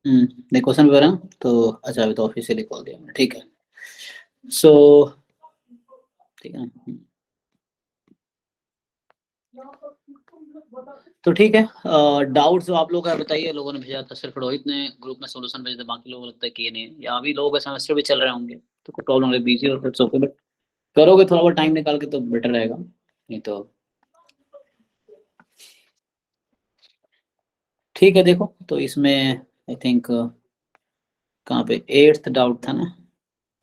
नहीं question paper है ना? तो अच्छा अभी तो ऑफिशियली कॉल दिया मैंने, ठीक है। सो ठीक है ना? तो ठीक है, डाउट्स जो आप लोग का बताइए। लोगों ने भेजा था, सिर्फ रोहित ने ग्रुप में सॉल्यूशन भेजे थे, बाकी लोगों को लगता है कि ये नहीं है, या अभी लोगों के सेमेस्टर भी चल रहे होंगे तो कोई प्रॉब्लम नहीं, बिजी और फिर ओके, बट करोगे थोड़ा बहुत टाइम निकाल के तो बेटर रहेगा, नहीं तो ठीक है। देखो तो इसमें आई थिंक कहाँ पे एट्थ डाउट था ना,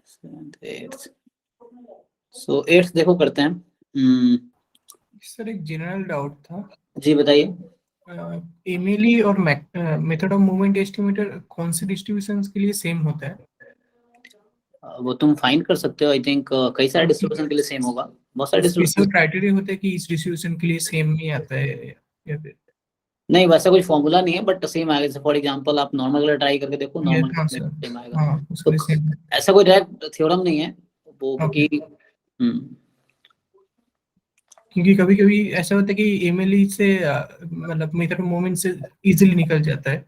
सेवंथ एट्थ, सो एट्थ देखो करते हैं। सर एक जनरल डाउट था, जी बताइए। एमिली और मेथड ऑफ मूवमेंट एस्टिमेटर कौन से डिस्ट्रीब्यूशंस के लिए सेम होता है? वो तुम फाइंड कर सकते हो, आई थिंक कई सारे और डिस्ट्रीब्यूशन के लिए सेम होगा, बहुत सारे स्पेशल डिस्ट्रीब्यूशन। क्राइटेरिया होता है कि इस डिस्ट्रीब्यूशन के लिए सेम ही आता है, या फिर? नहीं वैसा कोई फॉर्मूला नहीं है, बट सेम आएगा। जैसे फॉर एग्जांपल आप नॉर्मल कलर ट्राई करके देखो, ये नॉर्मल हाँ कलर सर, सेम आएगा। हाँ उसके तो लिए सेम। ऐसा कोई डायरेक्ट थ्योरम नहीं है वो, ओके। क्योंकि क्योंकि कभी कभी ऐसा होता है कि एमएलई से मतलब मेथड ऑफ मूवमेंट से इजीली निकल जाता है,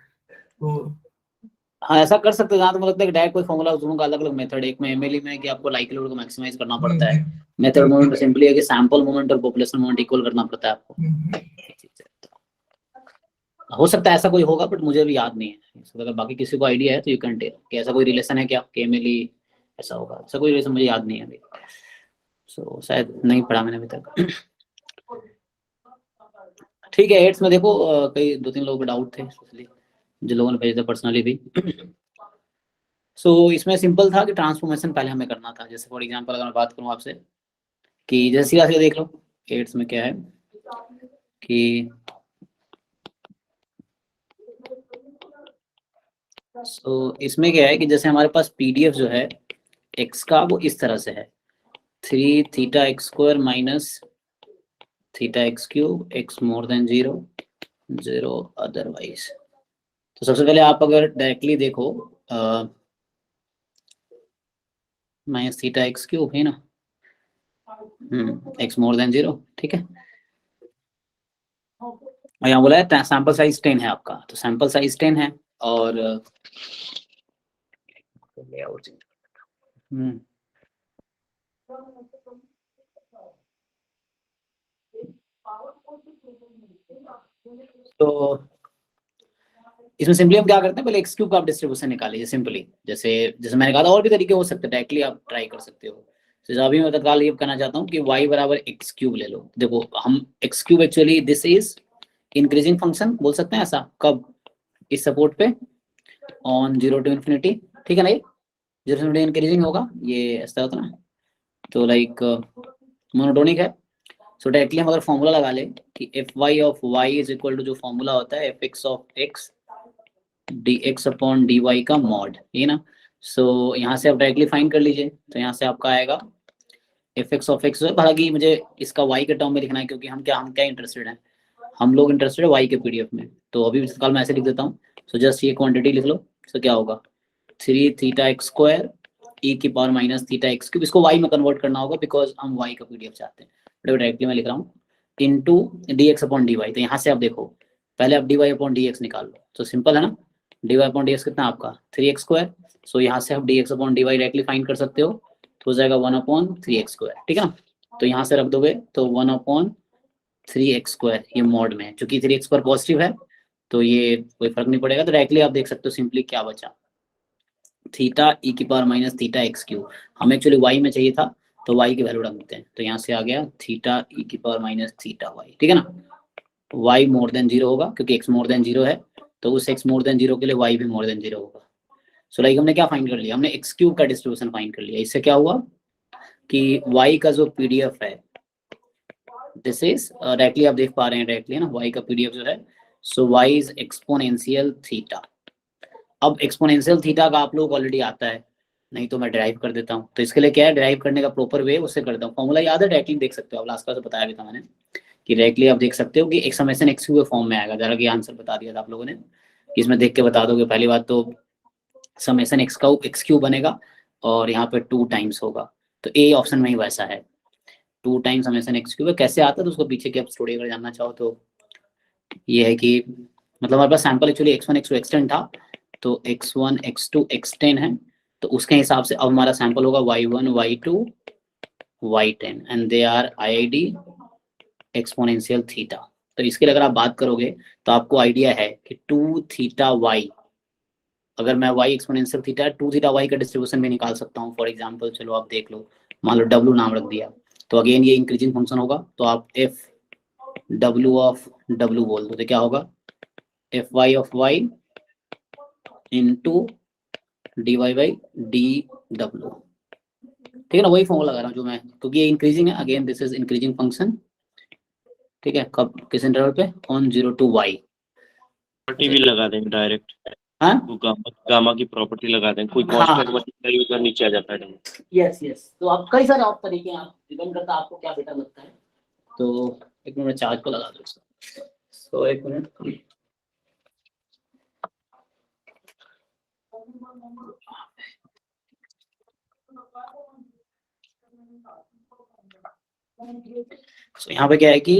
तो हाँ ऐसा कर सकते हैं। जहाँ तो मुझे लगता है कि डायरेक्ट कोई फॉर्मूला, दोनों का अलग अलग मेथड, एक में एमएलई में है कि आपको लाइक्लीहुड को मैक्सिमाइज करना पड़ता है, मेथड ओके। मूवमेंट में सिंपली है कि सैंपल मूवमेंट और पॉपुलेशन मूवमेंट इक्वल करना पड़ता है आपको। एक चीज़ है। तो हो सकता है ऐसा कोई होगा, बट मुझे भी याद नहीं है। So, अगर बाकी किसी को आइडिया है तो यू कैन टेल कि ऐसा कोई रिलेशन है क्या कि एमएलई ऐसा होगा, ऐसा कोई रिलेशन मुझे याद नहीं है अभी। सो शायद नहीं पढ़ा मैंने अभी तक। ठीक है, एट्स में देखो कई दो तीन लोगों को डाउट थे, स्पेशली जो लोगों ने भेजे थे पर्सनली भी। सो इसमें सिंपल था कि ट्रांसफॉर्मेशन पहले हमें करना था। जैसे फॉर एग्जांपल अगर मैं बात करूं आपसे कि जैसे सीधा सीधा देख लो, एट्स में क्या है कि इसमें क्या है कि जैसे हमारे पास पीडीएफ जो है एक्स का वो इस तरह से है, 3 theta x square minus theta x cube x more than zero, zero otherwise. तो सबसे पहले आप अगर डायरेक्टली देखो, माइनस थीटा एक्स क्यूब है ना, एक्स मोर देन जीरो, ठीक है। और यहाँ बोला है सैंपल साइज 10 है आपका, तो सैंपल साइज 10 है। और हम्म तो इसमें सिंपली हम क्या करते हैं, पहले एक्स क्यूब का आप डिस्ट्रीब्यूशन निकालिए सिंपली। जैसे जैसे मैंने कहा था, और भी तरीके हो सकते हैं, डायरेक्टली आप ट्राई कर सकते हो। तो अभी मैं तत्काल ये कहना चाहता हूँ कि y बराबर एक्स क्यूब ले लो। देखो हम x cube actually this is increasing function बोल सकते हैं ऐसा, कब, इस सपोर्ट पे ऑन जीरो टू इन्फिनिटी, ठीक है ना। ये जीरो टू इन्फिनिटी इंक्रीजिंग होगा, ये ऐसा होता है ना, तो लाइक मोनोटोनिक है। सो डायरेक्टली हम अगर फॉर्मूला लगा ले कि f y of y is equal to, जो फॉर्मूला होता है f x of x d x upon d y का मॉड, ये ना। सो यहाँ से आप डायरेक्टली फाइंड कर लीजिए, तो यहाँ से आपका आएगा एफ एक्स ऑफ एक्स। हालांकि मुझे इसका वाई के टर्म में लिखना है, क्योंकि हम क्या इंटरेस्टेड हैं, हम लोग इंटरेस्टेड है वाई के पीडीएफ में। तो अभी कल मैं ऐसे लिख देता हूँ। सो जस्ट ये क्वांटिटी लिख लो। सो क्या होगा, 3 थीटा एक्स स्क्वायर ई की power minus theta x cube, इसको वाई में कन्वर्ट करना होगा बिकॉज हम वाई का पीडीएफ चाहते हैं, बट डायरेक्टली मैं लिख रहा हूँ into d x upon d y. तो यहाँ से आप देखो, पहले आप d y upon d x निकाल लो, तो सिंपल है ना। D y upon d x कितना आपका 3 एक्स स्क्वायर। सो यहाँ से आप d x upon d y directly find कर सकते हो, तो हो जाएगा 1/3 एक्स स्क्वायर, ठीक है ना। तो यहाँ से रख दोगे तो 1/3 एक्स स्क्वायर, ये मॉड में है, चूंकि 3 एक्स स्क्वायर पॉजिटिव है तो ये कोई फर्क नहीं पड़ेगा। तो डायरेक्टली आप देख सकते हो सिंपली क्या बचा, थीटा ई की power minus theta x cube. हमें एक्चुअली वाई में चाहिए था, तो वाई की वैल्यू रख देते हैं, तो यहाँ से आ गया थीटा ई की पावर माइनस थीटा वाई, ठीक है ना। वाई मोर देन जीरो होगा क्योंकि एक्स मोर देन जीरो है, तो उस एक्स मोर देन जीरो के लिए वाई भी मोर देन जीरो होगा। सो लाइक हमने क्या फाइंड कर लिया, हमने एक्स क्यूब का डिस्ट्रीब्यूशन फाइंड कर लिया। इससे क्या हुआ कि वाई का जो पीडीएफ है, दिस इज डायरेक्टली आप देख पा रहे हैं डायरेक्टली ना, वाई का पीडीएफ जो है, सो वाई इज एक्सपोनेंशियल थीटा। अब एक्सपोनेंशियल थीटा का आप लोग ऑलरेडी आता है, नहीं तो मैं ड्राइव कर देता हूँ। तो इसके लिए क्या है, ड्राइव करने का प्रॉपर वे उससे करता हूँ। फॉर्मूला याद है, डायरेक्टली देख सकते हो, आप लास्ट क्लास में बताया भी था मैंने कि डायरेक्टली आप देख सकते हो कि एक समेशन एक्स क्यूब फॉर्म में आएगा। जरा कि आंसर बता दिया था आप लोगों ने, इसमें देख के बता दोगे। पहली बात तो समेशन एक्स का एक्स क्यूब बनेगा और यहाँ पे 2 टाइम्स होगा, तो ए ऑप्शन में ही वैसा है, 2 टाइम्स समेशन एक्स क्यूब है। कैसे आता है तो उसको पीछे की आप स्टोरी अगर जानना चाहो तो ये है कि मतलब हमारे पास sample actually x1 x2 x10 था, तो x1 x2 x10 है, तो उसके हिसाब से अब हमारा सैंपल होगा y1 y2 y10 and they are IID exponential theta. तो इसके लिए अगर आप बात करोगे तो आपको आइडिया है कि 2 थीटा y, अगर मैं y exponential theta 2 theta y का डिस्ट्रीब्यूशन भी निकाल सकता हूँ। फॉर एग्जांपल चलो आप देख लो, मान लो w नाम रख दिया, तो अगेन ये इंक्रीजिंग फंक्शन होगा, तो आप f w ऑफ w बोल दो, तो क्या होगा f y of y into d Y by D डब्ल्यू। ठीक है ना, वही फॉर्मूला लगा रहा हूँ जो मैं, क्योंकि ये इंक्रीजिंग है, again this is increasing function. ठीक है, कब किस इंटरवल पे, ऑन 0 to y। प्रॉपर्टी भी लगा देंगे डायरेक्ट, हाँ वो गामा की प्रॉपर्टी लगा देंगे, कोई हाँ, कांस्टेंट मल्टीप्लाई उधर नीचे आ जाता है। यस यस, तो आप कई सारे और तरीके हैं, आप डिपेंड करता है आपको क्या बेटर लगता है। तो एक मिनट चार्ज को लगा दो इसका, तो एक मिनट। तो यहाँ पे क्या है कि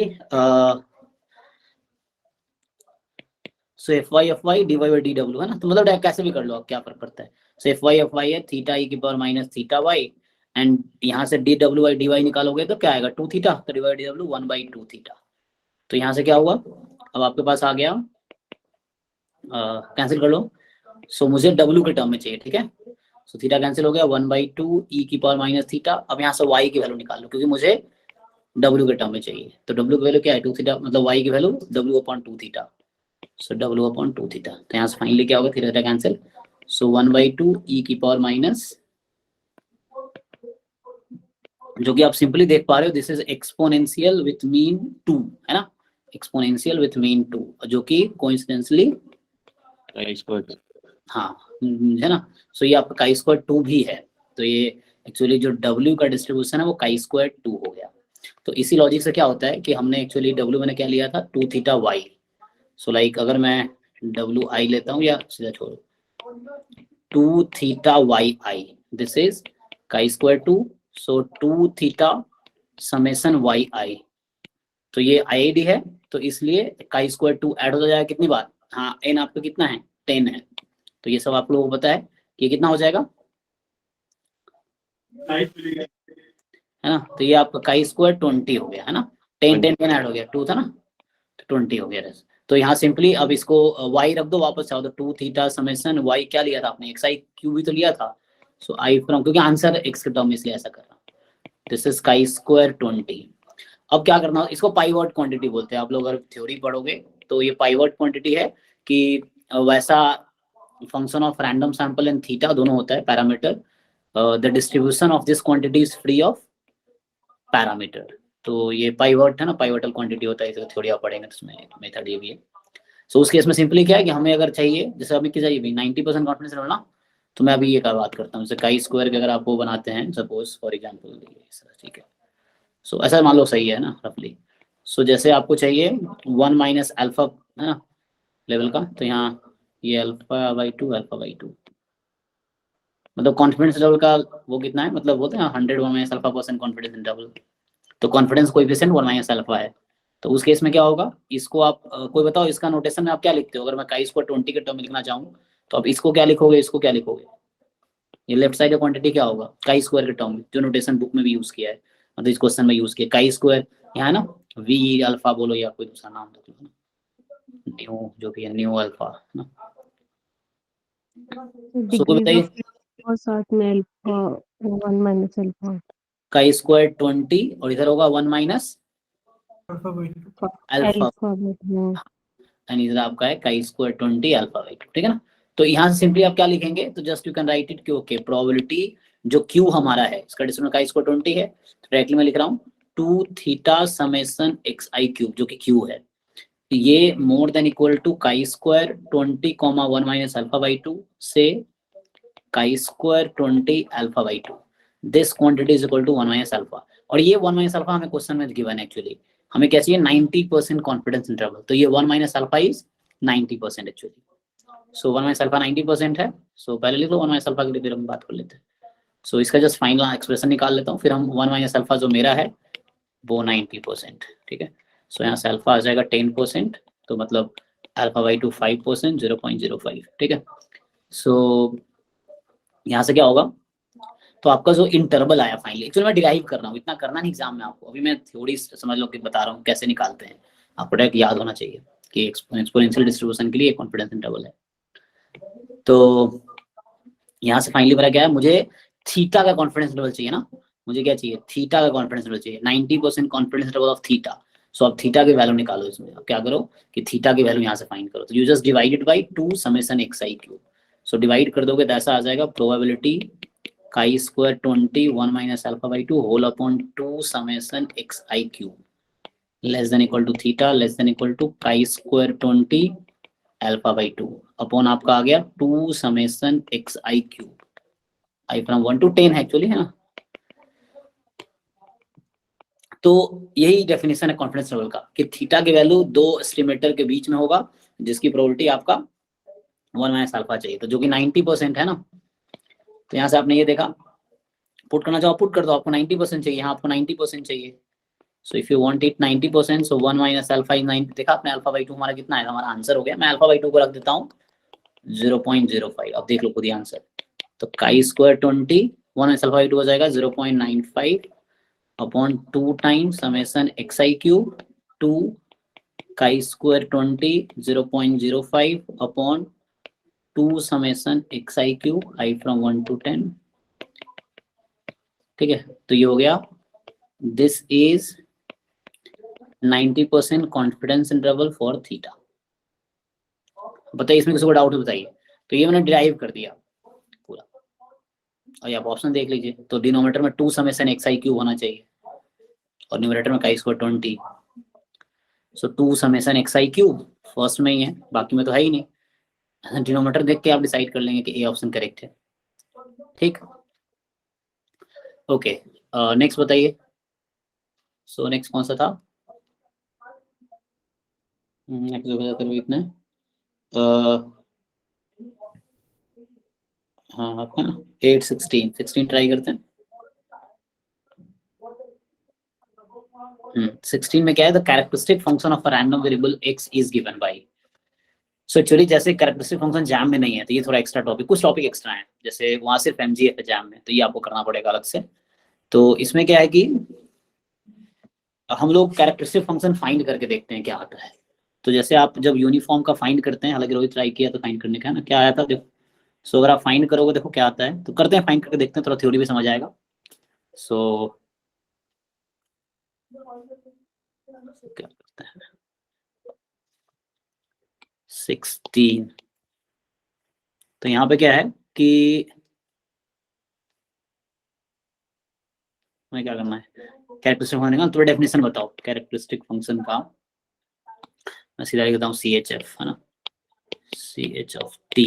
so F Y D Y by D W है ना, तो मतलब कैसे भी कर लो आप, क्या फर्क पड़ता है। सो एफ वाई है थीटा ई की power minus theta y, and यहाँ से डी डब्ल्यू बाई डी वाई निकालोगे तो क्या आएगा 2 थीटा, तो डिवाइड डी डब्ल्यू 1/2 थीटा। तो यहाँ से क्या हुआ, अब आपके पास आ गया, कैंसिल कर लो। सो मुझे डब्ल्यू के टर्म में चाहिए, ठीक है। सो थीटा कैंसिल हो गया, 1/2 ई की पावर माइनस थीटा। अब यहाँ से वाई की वैल्यू निकाल लो, क्योंकि मुझे डब्ल्यू के टर्म में चाहिए, तो डब्ल्यू की वैल्यू क्या है 2 थीटा, मतलब वाई की वैल्यू w/2 थीटा। सो w/2 थीटा, तो यहाँ से फाइनली क्या होगा, थीटा थीटा कैंसिल, सो 1/2 ई की पावर माइनस, जो कि आप सिंपली देख पा रहे हो, this is exponential with mean 2, है ना, एक्सपोनेंशियल विथ मीन 2, जो कि कोइंसिडेंटली हाँ है ना। सो ये आपका काई स्क्वायर 2 भी है, तो ये एक्चुअली जो W का डिस्ट्रीब्यूशन है वो काई स्क्वायर 2 हो गया। तो इसी लॉजिक से क्या होता है कि हमने एक्चुअली W मैंने क्या लिया था 2 थीटा y। सो लाइक अगर मैं WI लेता हूँ, या सीधा छोड़ो, 2 theta YI, this is chi square 2, so 2 theta summation YI, तो ये IID है, तो इसलिए काई स्क्वायर 2 ऐड हो जाएगा कितनी बार, हाँ n आपका कितना है 10 है, तो ये सब आप लोगों को पता है कि कितना हो जाएगा, है ना। तो ये आपका काई स्क्वायर 20 हो गया, है ना, 10 ऐड हो गया, 2 था ना, तो 20 हो गया। तो यहाँ सिंपली अब इसको y रख दो, वापस चाहो तो 2 थीटा समेसन y क्या लिया था आपने, xi क्यूब भी तो लिया था, सो i फ्रॉम, क्योंकि आंसर x के टर्म में इसलिए ऐसा कर रहा हूँ, दिस इज काई स्क्वायर 20। अब क्या करना, इसको पाइवट क्वांटिटी बोलते हैं, आप लोग अगर थ्योरी पढ़ोगे तो ये पाइवट क्वांटिटी है कि वैसा function of random sample and theta दोनों होता है parameter, the distribution of this quantity is free of parameter, तो ये पाइवट है ना, पाइवटल क्वांटिटी होता है, इसे थ्योरी आप पढ़ेंगे तो इसमें मेथड ये भी है। सो उस केस में सिंपली क्या है कि हमें अगर चाहिए, जैसे अभी क्या चाहिए भी 90% कॉन्फिडेंस लेवल ना, तो मैं अभी ये का बात करता हूँ, जैसे काई स्क्वायर के अगर आप वो बनाते हैं सपोज फॉर एग्जांपल, ठीक है, सो ऐसा मान लो सही है ना रफली। सो जैसे आपको चाहिए 1 माइनस अल्फा है ना लेवल का, तो यहाँ ये अल्फा/2 अल्फा/2, मतलब कॉन्फिडेंस लेवल का वो कितना है, मतलब बोलते हैं 100 1 माइनस अल्फा % कॉन्फिडेंस इंटरवल, तो कॉन्फिडेंस कोएफिशिएंट 1 माइनस अल्फा है। तो उस केस में क्या होगा, इसको आप कोई बताओ इसका नोटेशन में आप क्या लिखते हो, अगर मैं काई स्क्वायर 20 के टर्म में लिखना चाहूँ तो आप इसको क्या लिखोगे, इसको क्या लिखोगे, ये लेफ्ट साइड का क्वांटिटी क्या होगा काई स्क्वायर के टर्म में, जो नोटेशन बुक में भी यूज किया है, मतलब इस क्वेश्चन में यूज किया काई स्क्वायर, यहाँ है ना वी अल्फा बोलो या कोई दूसरा नाम दो, न्यू जो भी है न्यू अल्फा है ना। सो बताइए और साथ में अल्फा 1 माइनस अल्फा काई स्क्वायर 20 और इधर होगा 1 माइनस अल्फा, एंड इधर आपका है काई स्क्वायर 20 अल्फा/2, ठीक है ना। तो यहाँ से सिंपली आप क्या लिखेंगे, तो just you can write it कि ओके प्रोबेबिलिटी जो क्यू हमारा है, इसका डिस्ट्रीब्यूशन काई स्क्वायर 20 है, तो डायरेक्टली मैं लिख रहा हूँ 2 थीटा समेसन xi क्यूब, जो कि क्यू है, ये more than equal to chi square 20 1 minus अल्फा/2 से काई स्क्वायर 20 अल्फा/2, this quantity is equal to 1 minus alpha, और ये 1 माइनस अल्फा हमें क्वेश्चन में गिवन है एक्चुअली, हमें क्या चाहिए 90% कॉन्फिडेंस इंटरवल, तो ये 1 minus alpha is 90% actually, so 1 minus alpha 90% है, सो पहले लिख लो 1 माइनस अल्फा के लिए, फिर हम बात कर लेते हैं। सो इसका जस्ट फाइनल एक्सप्रेशन निकाल लेता हूँ, फिर हम 1 माइनस अल्फा जो मेरा है वो 90%, ठीक है। सो यहाँ से अल्फा आ जाएगा 10%, तो मतलब अल्फा बाई टू 5%, 0.05, ठीक है। सो यहाँ से क्या होगा, तो आपका जो इंटरवल आया फाइनली, एक्चुअली मैं डिराइव कर रहा हूँ, इतना करना नहीं एग्जाम में आपको, अभी मैं थ्योरी समझ लो कि बता रहा हूँ कैसे निकालते हैं, आपको डायरेक्ट याद होना चाहिए कि एक्सपोनेंशियल डिस्ट्रीब्यूशन के लिए कॉन्फिडेंस इंटरवल है। तो यहाँ से फाइनली मेरा क्या है, मुझे थीटा का कॉन्फिडेंस इंटरवल चाहिए ना, मुझे क्या चाहिए, थीटा का कॉन्फिडेंस इंटरवल चाहिए, 90% कॉन्फिडेंस इंटरवल ऑफ थीटा। सो आप थीटा की वैल्यू निकालो इसमें, अब क्या करो कि थीटा की वैल्यू यहाँ से फाइंड करो, तो you just divided by 2 summation xi cube. So divide कर दोगे तो ऐसा आ जाएगा, probability chi square 20 1 minus alpha by 2 whole upon 2 summation xi cube less than equal to theta less than equal to chi square 20 alpha by 2 upon आपका आ गया 2 summation xi cube, i from 1 to 10 है actually, है ना। तो यही definition है confidence level का कि थीटा की वैल्यू दो एस्टिमेटर के बीच में होगा जिसकी प्रोबेबिलिटी आपका 1 माइनस अल्फा चाहिए, तो जो कि 90% है ना। तो यहाँ से आपने ये देखा, पुट करना चाहो पुट कर दो, आपको 90% चाहिए, यहाँ आपको 90% चाहिए। So if you want it 90%, so 1 minus alpha is 90। देखा आपने अल्फा बाई 2 हमारा कितना है, हमारा आंसर हो गया। मैं अल्फा बाई 2 को रख देता हूँ 0.05, अब देख लो खुद ही आंसर। तो काई स्क्वायर 20 1 माइनस अल्फा बाई 2 हो जाएगा 0.95 upon 2 times summation xi cube 2 काई square 20 0.05 upon 2 summation xi cube i from 1 to 10, ठीक है। तो ये हो गया, this is 90% confidence interval for theta. बताइए इसमें किसी को डाउट है बताइए। तो ये मैंने डिराइव कर दिया पूरा, और ये आप ऑप्शन देख लीजिए। तो डिनोमिनेटर में 2 समेशन xi क्यूब होना चाहिए और न्यूमरेटर में काई स्क्वायर 20। सो 2 समेशन xi क्यूब फर्स्ट में ही है, बाकी में तो है ही नहीं। डिनोमिनेटर देख के आप डिसाइड कर लेंगे कि ए ऑप्शन करेक्ट है, ठीक। ओके, नेक्स्ट बताइए। सो नेक्स्ट कौन सा था, नेक्स्ट जो बताते हुए इतने हाँ आपका ना 8 16 ट्राई करते हैं। 16 में क्या है, the characteristic function of a random variable x is given by. So actually जैसे कैरेक्टरिस्टिक फंक्शन जैम में नहीं है, तो ये थोड़ा एक्स्ट्रा टॉपिक, कुछ टॉपिक एक्स्ट्रा है, जैसे वहां सिर्फ MGF है जैम में, तो ये आपको करना पड़ेगा अलग से। तो इसमें क्या है कि हम लोग कैरेक्टरिस्टिक फंक्शन फाइंड करके देखते हैं क्या आता है। तो जैसे आप जब यूनिफॉर्म का फाइंड करते हैं, हालांकि रोहित ट्राई किया तो फाइंड करने का है ना, क्या आया था देखो। सो अगर आप फाइंड करोगे देखो क्या आता है, तो करते हैं फाइंड करके देखते हैं, थोड़ा थ्योरी भी समझ आएगा। सो क्या करते हैं 16, तो यहाँ पे क्या है कि हमें क्या करना है, कैरेक्टरिस्टिक फंक्शन का थोड़ा डेफिनेशन बताओ कैरेक्टरिस्टिक फंक्शन का। मैं सीधा लिखता हूँ CHF, है ना, CH ऑफ T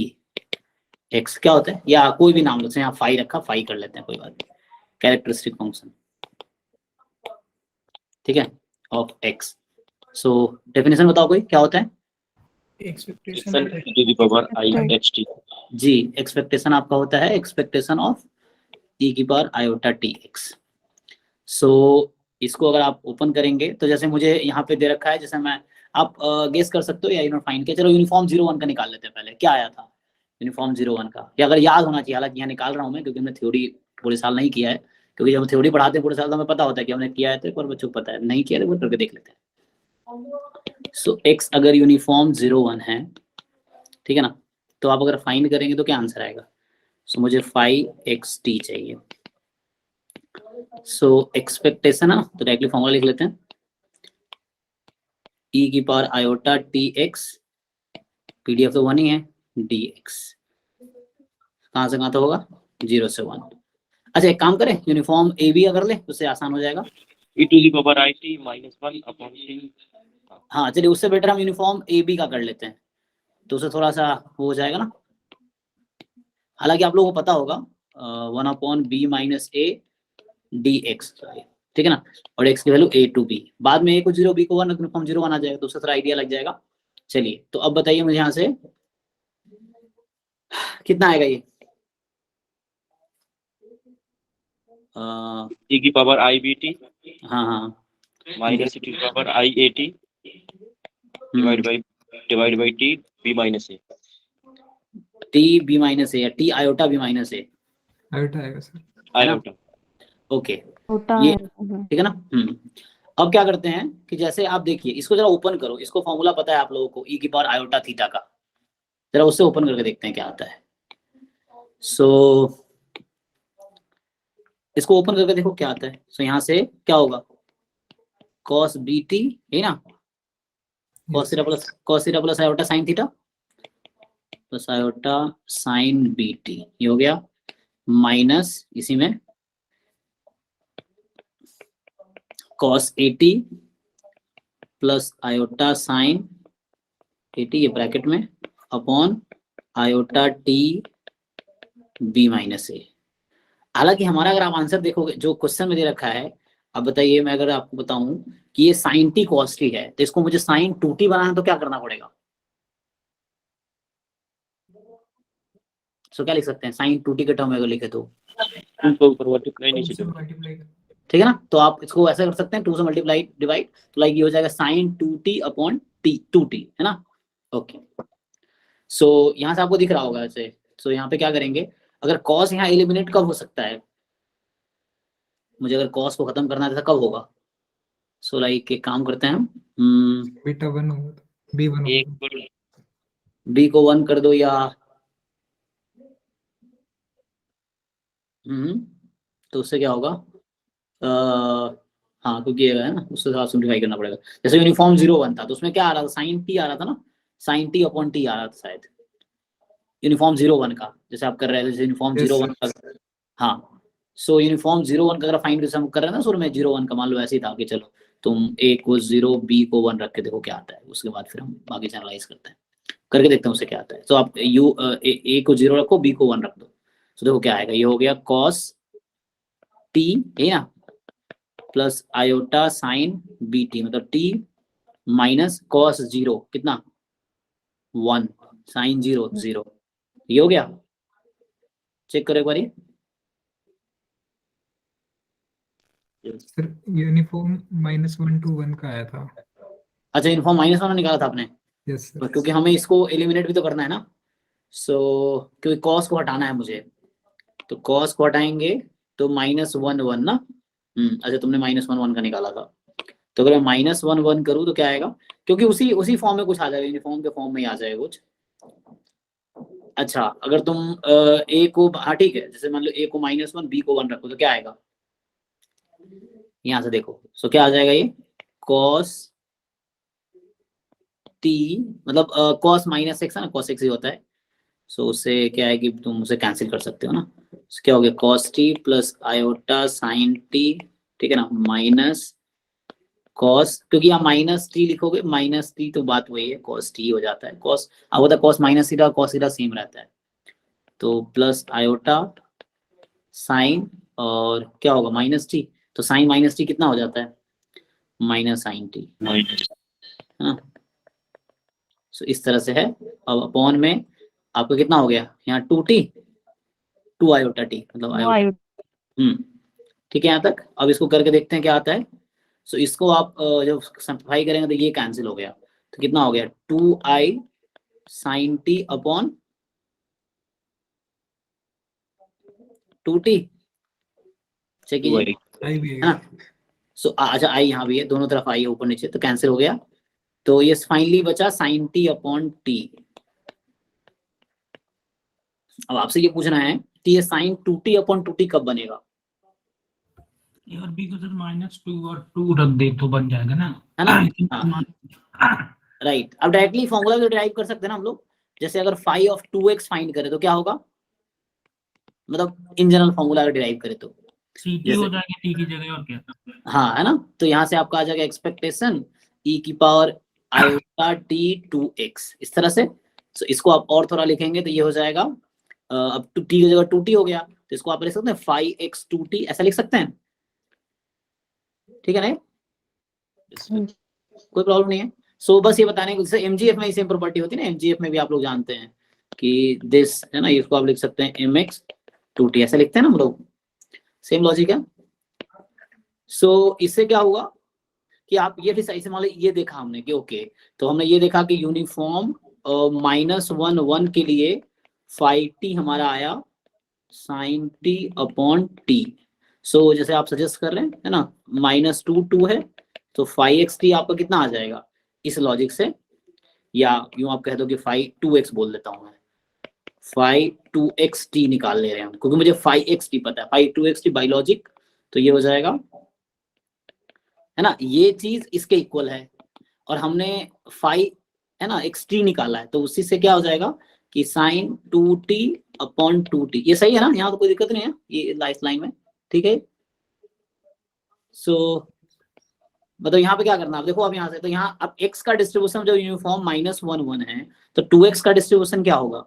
x क्या होता है, या कोई भी नाम जैसे यहाँ फाई रखा, फाई कर लेते हैं, कोई बात नहीं। कैरेक्टरिस्टिक फंक्शन, ठीक है, ऑफ x। सो डेफिनेशन बताओ कोई, क्या होता है। Expectation to the power i ht। जी, एक्सपेक्टेशन आपका होता है एक्सपेक्टेशन ऑफ e की पावर आयोटा tx। सो इसको अगर आप ओपन करेंगे तो जैसे मुझे यहाँ पे दे रखा है, जैसे मैं, आप गेस कर सकते हो या इन्होंने फाइंड किया। चलो यूनिफॉर्म 01 का निकाल लेते हैं पहले, क्या आया था यूनिफॉर्म 01 का, या अगर याद होना चाहिए, हालांकि यहाँ निकाल रहा हूँ मैं क्योंकि हमने थ्योरी पूरे साल नहीं किया है, क्योंकि जब हम थ्योरी पढ़ाते हैं पूरे साल तो हमें पता होता है कि हमने किया है, तो एक बार बच्चों को पता है, नहीं किया तो वो करके देख लेते हैं। सो x अगर यूनिफॉर्म 01 है, ठीक है ना, तो आप अगर फाइंड करेंगे तो क्या आंसर आएगा। सो मुझे 5xt चाहिए। सो एक्सपेक्टेशन है ना, तो डायरेक्टली फॉर्मूला लिख लेते हैं, e की पावर आयोटा tx, PDF तो 1 ही है, dx कहाँ से कहाँ तो होगा 0 से 1। अच्छा एक काम करें, यूनिफॉर्म ए बी अगर ले उससे आसान हो जाएगा। e to the power it -1 upon c। हाँ चलिए, उससे बेटर हम यूनिफॉर्म ए बी का कर लेते हैं, तो उससे थोड़ा सा वो हो जाएगा ना। हालांकि आप लोगों को पता होगा 1 upon b minus a dx, ठीक है ना, और x की वैल्यू a टू b, बाद में a को 0 b को 1, यूनिफॉर्म 0 1 आ जाएगा, तो उससे थोड़ा आइडिया लग जाएगा। चलिए तो अब बताइए मुझे यहाँ से कितना आएगा ये, e की पावर ibt हाँ हाँ माइनस e की power iat divide by divide by T B minus A. T B minus A या T iota B minus A, iota आएगा सर। आयोटा। ओके छोटा ये है ठीक है ना। अब क्या करते हैं कि जैसे आप देखिए इसको जरा ओपन करो, इसको फॉर्मूला पता है आप लोगों को ई की पावर आयोटा थीटा का, जरा उससे ओपन करके देखते हैं क्या आता है। सो इसको ओपन करके देखो क्या आता है। सो यहाँ से क्या होगा, cos bt है ना, cos theta plus iota sine theta plus iota sign bt, ये हो गया माइनस इसी में cos 80 प्लस आयोटा साइन 80, ये ब्रैकेट में upon iota T B minus A. हालांकि हमारा अगर आप आंसर देखोगे जो क्वेश्चन में दे रखा है, अब बताइए मैं अगर आपको बताऊं कि ये साइन टी कॉस टी है, तो इसको मुझे साइन 2t बनाना है तो क्या करना पड़ेगा। सो क्या लिख सकते हैं, साइन 2t के टर्म में अगर लिखे तो उनको ऊपर मल्टीप्लाई नीचे उससे डिवाइड। मल्टीप्लाई ठीक है ना। तो आप इसको ऐसा कर सकते हैं 2 से मल्टीप्लाई डिवाइड, तो लाइक ये हो जाएगा sign 2t upon T 2t है ना। ओके सो यहाँ से आपको दिख रहा होगा ऐसे। सो यहाँ पे क्या करेंगे, अगर कॉस यहाँ एलिमिनेट कब हो सकता है, मुझे अगर कॉस को खत्म करना है तो कब होगा। सो लाइक एक काम करते हैं, बीटा 1 होगा तो बी 1 एक होगा। बी को 1 कर दो या तो उससे क्या होगा, हाँ क्योंकि ये है ना उससे थोड़ा सिंप्लीफाई करना पड़ेगा। जैसे यूनिफॉर्म 0 1 था तो उसमें क्या आ रहा था, साइन टी आ रहा था ना, साइन टी अपॉन टी आ रहा था शायद यूनिफॉर्म 0 1 का, जैसे आप कर रहे थे जैसे यूनिफॉर्म Yes, 0 1 का। हाँ सो यूनिफॉर्म 0 1 का अगर फाइंड जैसे हम कर रहे हैं ना शुरू में 0 1 का, मान लो ऐसे ही था कि चलो तुम ए को 0 बी को 1 रख के देखो क्या आता है, उसके बाद फिर हम बाकी एनालाइज करते हैं, करके देखते हैं उससे क्या आता है। तो आप यू ए को 0 रखो, बी को 1 रख दो, तो देखो क्या आएगा, ये हो गया कॉस टी है ना plus iota sine b t, मतलब टी माइनस कॉस 0 कितना 1 साइन 0 0, ये हो गया। चेक करो एक बारी। सर यूनिफॉर्म -1 to 1 का आया था। अच्छा यूनिफॉर्म -1 निकाला था आपने, यस सर। क्योंकि हमें इसको एलिमिनेट भी तो करना है ना। सो क्योंकि कॉस को हटाना है मुझे, तो कॉस को हटाएंगे तो -1 1 ना। अच्छा तुमने -1 1 का निकाला था, तो अगर मैं -1 1 करूँ तो क्या आएगा, क्योंकि उसी फॉर्म में कुछ आ जाएगा, यूनिफॉर्म के फॉर्म में ही आ जाएगा कुछ। अच्छा अगर तुम ए को, हाँ ठीक है, जैसे मान लो ए को -1 बी को 1 रखो तो क्या आएगा, यहाँ से देखो। सो क्या आ जाएगा ये cos t, मतलब cos -x है ना, cos x ही होता है। सो उससे क्या है कि तुम उसे कैंसिल कर सकते हो ना। so क्या हो गया cos t plus iota sign t, ठीक है ना, माइनस cos, क्योंकि आप माइनस t लिखोगे माइनस t तो बात वही है, cos t हो जाता है cos, अब होता है cos minus theta, cos theta same रहता है, तो प्लस आयोटा साइन और क्या होगा माइनस टी, तो साइन माइनस टी कितना हो जाता है माइनस साइन टी माइनस। है ना। सो इस तरह से है। अब अपॉन में आपका कितना हो गया यहाँ 2t 2 आयोटा टी मतलब आयोटा, ठीक है यहाँ तक। अब इसको करके देखते हैं क्या आता है। सो इसको आप जब सिंप्लीफाई करेंगे तो ये कैंसिल हो गया, तो कितना हो गया 2i sign T upon 2t, check कीजिए आई भी है ना। सो अच्छा आई यहाँ भी है, दोनों तरफ आई है ऊपर नीचे, तो कैंसिल हो गया, तो ये फाइनली बचा साइन टी अपॉन टी। अब आपसे ये पूछना है कि ये साइन 2t अपॉन 2t कब बनेगा, यार बी को सर -2 और 2 रख दे तो बन जाएगा ना, है ना। हाँ राइट, अब डायरेक्टली फॉर्मूला भी डिराइव कर सकते हैं ना हम लोग। जैसे अगर फाई ऑफ 2x फाइंड करें तो क्या होगा, मतलब इन जनरल फॉर्मूला अगर डिराइव करें तो सीटी हो जाएगी टी की जगह और क्या। हाँ है ना। तो यहाँ से आपका आ जाएगा एक्सपेक्टेशन e की पावर आयोटा t 2x इस तरह से। तो इसको आप और थोड़ा लिखेंगे तो ये हो जाएगा, अब t की जगह 2t हो गया, तो इसको आप लिख सकते हैं 5x 2t, ऐसा लिख सकते हैं, ठीक है ना, कोई प्रॉब्लम नहीं है। सो बस ये बताने को, जैसे एमजीएफ में सेम प्रॉपर्टी होती है ना, एमजीएफ में भी आप लोग जानते हैं कि दिस है ना, इसको आप लिख सकते हैं mx 2t, ऐसे लिखते हैं ना हम लोग, सेम लॉजिक है। सो इससे क्या होगा कि आप ये भी सही से मान लो ये देखा हमने कि ओके, तो हमने ये देखा कि यूनिफॉर्म -1 के लिए फाई टी हमारा आया साइन टी अपॉन टी। सो जैसे आप सजेस्ट कर रहे हैं है ना, -2 है तो फाई एक्स टी आपका कितना आ जाएगा इस लॉजिक से, या यूं आप कह दो कि फाई 2x बोल देता हूं मैं, फाई 2xt निकाल ले रहे हैं हम क्योंकि मुझे फाई एक्स टी पता है, फाई 2xt बाई लॉजिक, तो ये हो जाएगा है ना, ये चीज इसके इक्वल है और हमने फाई है ना xt निकाला है, तो उसी से क्या हो जाएगा कि साइन 2t अपॉन 2t। ये सही है ना, यहाँ तो कोई दिक्कत नहीं है ये लाइफ लाइन में, ठीक है। सो मतलब यहाँ पे क्या करना है, देखो अब यहाँ से, तो यहाँ अब x का डिस्ट्रीब्यूशन जब यूनिफॉर्म -1 है तो 2x का डिस्ट्रीब्यूशन क्या होगा,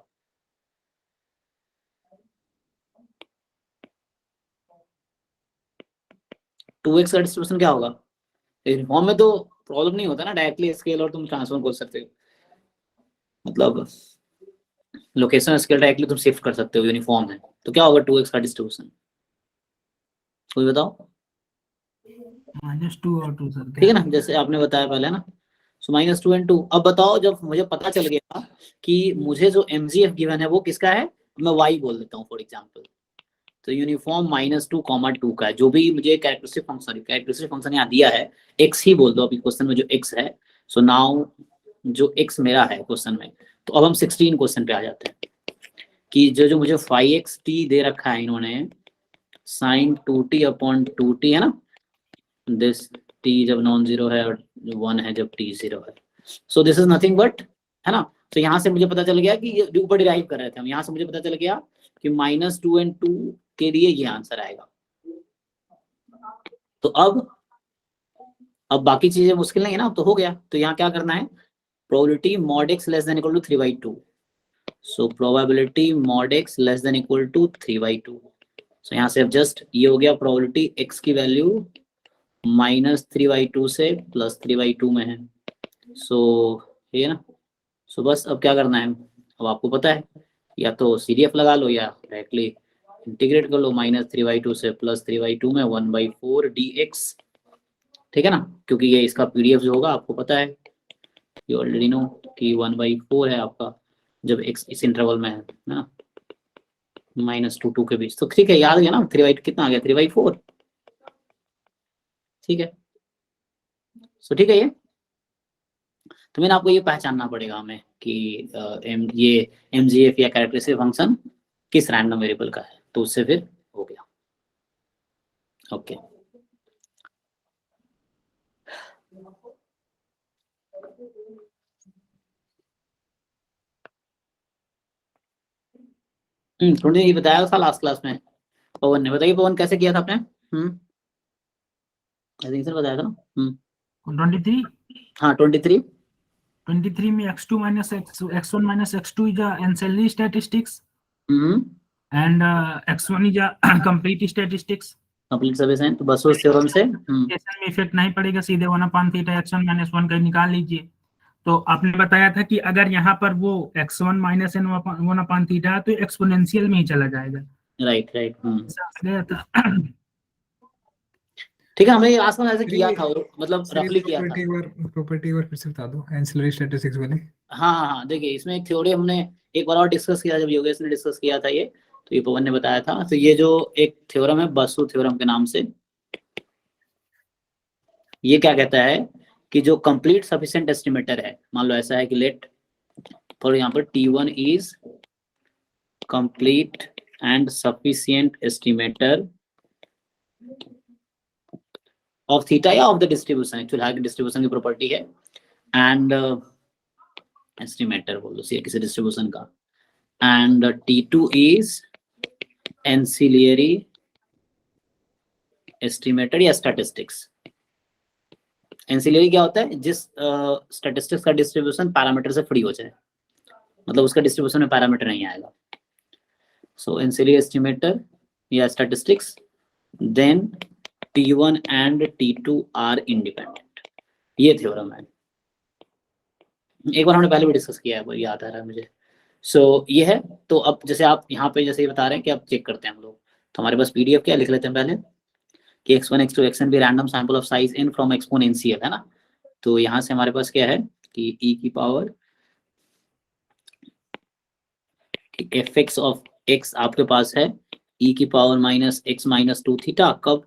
टू एक्स का डिस्ट्रीब्यूशन क्या होगा। यूनिफॉर्म में तो प्रॉब्लम नहीं होता ना, डायरेक्टली स्केल और तुम ट्रांसफॉर्म कर सकते हो, मतलब लोकेशन स्केल डायरेक्टली तुम शिफ्ट कर सकते हो यूनिफॉर्म है, तो क्या होगा 2x का डिस्ट्रीब्यूशन, कोई बताओ। -2 और 2 सर, ठीक है ना, जैसे आपने बताया पहले ना, सो -2 and 2। अब बताओ जब मुझे पता चल गया कि मुझे जो mgf गिवन है वो किसका है, मैं y बोल देता हूँ फॉर एग्जांपल, तो यूनिफॉर्म -2, 2 का है, जो भी मुझे कैरेक्टरिस्टिक फंक्शन यहाँ दिया है x ही बोल दो अभी क्वेश्चन में जो x है। सो नाउ जो x मेरा है क्वेश्चन में, तो अब हम 16 क्वेश्चन पे आ जाते हैं कि जो जो मुझे फाई एक्स टी दे रखा है इन्होंने साइन 2t अपॉन 2t है ना, दिस t जब नॉन जीरो है और 1 है जब t 0 है, so this is nothing but है ना। तो यहाँ से मुझे पता चल गया कि ये ऊपर डिराइव कर रहे थे हम, यहाँ से मुझे पता चल गया कि -2 and 2 के लिए ये आंसर आएगा। तो अब बाकी चीजें मुश्किल नहीं है ना, अब तो हो गया। तो यहाँ क्या करना है, probability mod x less than equal to 3/2, so probability mod x less than equal to 3/2। So यहाँ से अब जस्ट ये हो गया प्रोबेबिलिटी x की वैल्यू -3/2 से +3/2 में है, सो ये ना। सो बस अब क्या करना है, अब आपको पता है या तो CDF लगा लो या डायरेक्टली इंटीग्रेट कर लो, -3/2 से +3/2 में 1/4 dx, ठीक है ना, क्योंकि ये इसका PDF जो होगा आपको पता है, यू ऑलरेडी नो कि 1/4 है आपका जब x इस इंटरवल में है ना, -2 2 के बीच। तो ठीक है, याद गया ना 3/2 कितना आ गया 3/4, ठीक है। सो ठीक है, ये तो मैंने आपको ये पहचानना पड़ेगा हमें कि ये mgf या कैरेक्टरिस्टिक फंक्शन किस रैंडम वेरिएबल का है, तो उससे फिर हो गया। ओके थोड़ी ये बताया था लास्ट क्लास में पवन ने, बताइए पवन कैसे किया था आपने। आई थिंक सर बताया था ना। 23 हाँ 23 में x2 minus x1 minus x2 is a ancillary statistics and x1 is a complete statistics. Complete sufficient, तो बस उस थ्योरम से में इफेक्ट नहीं पड़ेगा, सीधे 1/θ x1 minus 1 का निकाल लीजिए। तो आपने बताया था कि अगर यहाँ पर वो x1 minus 1/θ तो एक्सपोनेंशियल में ही चला जाएगा। राइट गया था। ठीक है, हमने ये आसपास ऐसे किया था, मतलब रफली किया था। प्रॉपर्टी और फिर से बता दो एंसिलरी स्टैटिस्टिक्स वाले। हाँ देखिए इसमें एक थ्योरी हमने एक बार और डिस्कस किया, जब योगेश ने डिस्कस किया था ये, तो ये पवन ने बताया था। तो ये जो एक थ्योरम है बसु थ्योरम के नाम से, ये क्या कहता है कि जो कंप्लीट सफिशिएंट एस्टिमेटर है, मान लो ऐसा है कि लेट फॉर यहाँ पर T1 is complete and sufficient estimator of theta या ऑफ द डिस्ट्रीब्यूशन, एक्चुअली हाई डिस्ट्रीब्यूशन की प्रॉपर्टी है, एंड एस्टिमेटर बोल दो किसी डिस्ट्रीब्यूशन का, and T2 is ancillary estimator या स्टैटिस्टिक्स। एंसिलियरी क्या होता है, जिस स्टैटिस्टिक्स का डिस्ट्रीब्यूशन पैरामीटर से फ्री हो जाए, मतलब उसका डिस्ट्रीब्यूशन में पैरामीटर नहीं आएगा। सो एंसिलियरी एस्टिमेटर या स्टैटिस्टिक्स, देन T1 एंड T2 आर इंडिपेंडेंट, ये थ्योरम है। एक बार हमने पहले भी डिस्कस किया है, वो याद आ रहा है मुझे। सो ये है। तो अब जैसे आप यहाँ पे जैसे ये बता रहे हैं कि आप चेक करते हैं हम लोग, तो हमारे पास PDF क्या लिख लेते हैं पहले कि x1 x2 xn भी random sample of size n from exponential, है ना। तो यहाँ से हमारे पास क्या है कि e की पावर fx ऑफ x आपके पास है e की power minus x minus 2 theta, कब,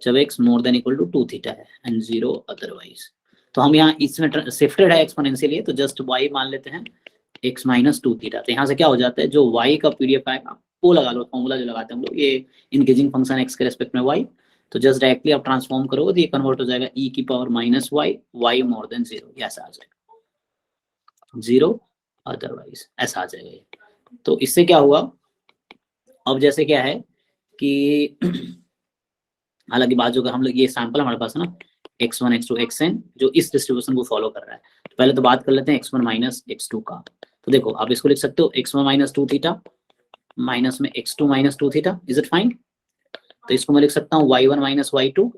जब x more than equal to 2 theta है एंड 0 अदरवाइज। तो हम यहाँ इसमें शिफ्टेड है एक्सपोनेंशियली, तो जस्ट y मान लेते हैं x माइनस 2 थीटा। तो यहाँ से क्या हो जाता है, जो y का पीडीएफ आएगा वो लगा लो, फॉर्मूला जो लगाते हैं हम लोग, ये इंक्रीजिंग फंक्शन x के रेस्पेक्ट में y, तो जस्ट डायरेक्टली आप ट्रांसफॉर्म करोगे तो ये कन्वर्ट हो जाएगा e की power minus y more then 0, ऐसा आ जाएगा, 0 अदरवाइज, ऐसा आ जाएगा। तो इससे क्या हुआ, अब जैसे क्या है कि हालांकि बात जो हम लोग, ये सैंपल हमारे पास है ना x1 x2 xn जो इस डिस्ट्रीब्यूशन को फॉलो कर रहा है। तो पहले तो बात कर लेते हैं x1 माइनस x2 का। तो देखो आप इसको लिख सकते हो x1 माइनस 2 थीटा माइनस में x2 minus 2 theta, is it fine. तो इसको मैं लिख सकता हूँ y1 माइनस y2।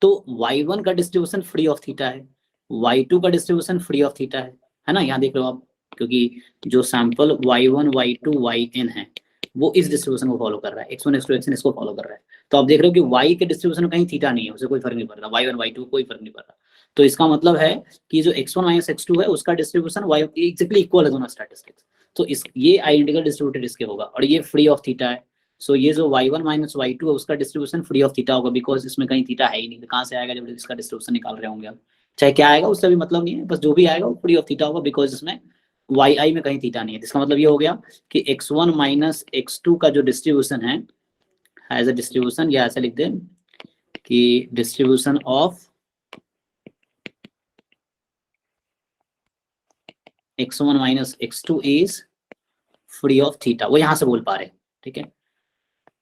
तो y1 का डिस्ट्रीब्यूशन फ्री ऑफ थीटा है, y2 का डिस्ट्रीब्यूशन फ्री ऑफ थीटा है ना। यहाँ देख लो आप, क्योंकि जो सैंपल y1 y2 yn है वो इस डिस्ट्रीब्यूशन को फॉलो कर रहा है, x1 x2 xn इसको फॉलो कर रहा है। तो आप देख रहे हो कि y के डिस्ट्रीब्यूशन में कहीं थीटा नहीं है, उसे कोई फर्क नहीं पड़ रहा, y1 y2 कोई फर्क नहीं पड़ रहा। तो इसका मतलब है कि जो x1 माइनस x2 है उसका डिस्ट्रीब्यूशन y एक्जेक्टली इक्वल है दोनों स्टैटिस्टिक्स। तो इस ये आइडेंटिकल डिस्ट्रीब्यूटेड इसके होगा, और ये फ्री ऑफ थीटा है। सो ये जो y1 माइनस y2 है उसका डिस्ट्रीब्यूशन फ्री ऑफ थीटा होगा, बिकॉज इसमें कहीं थीटा है ही नहीं। तो कहाँ से आएगा जब इसका डिस्ट्रीब्यूशन निकाल रहे होंगे आप, चाहे क्या आएगा उससे भी मतलब नहीं है, बस जो भी आएगा वो फ्री ऑफ थीटा होगा, बिकॉज इसमें yi में कहीं थीटा नहीं है। इसका मतलब ये हो गया कि x1 माइनस x2 का जो डिस्ट्रीब्यूशन है एज अ डिस्ट्रीब्यूशन, या ऐसा लिख दें कि distribution of x1 minus x2 is free of theta, वो यहाँ से बोल पा रहे हैं, ठीक है।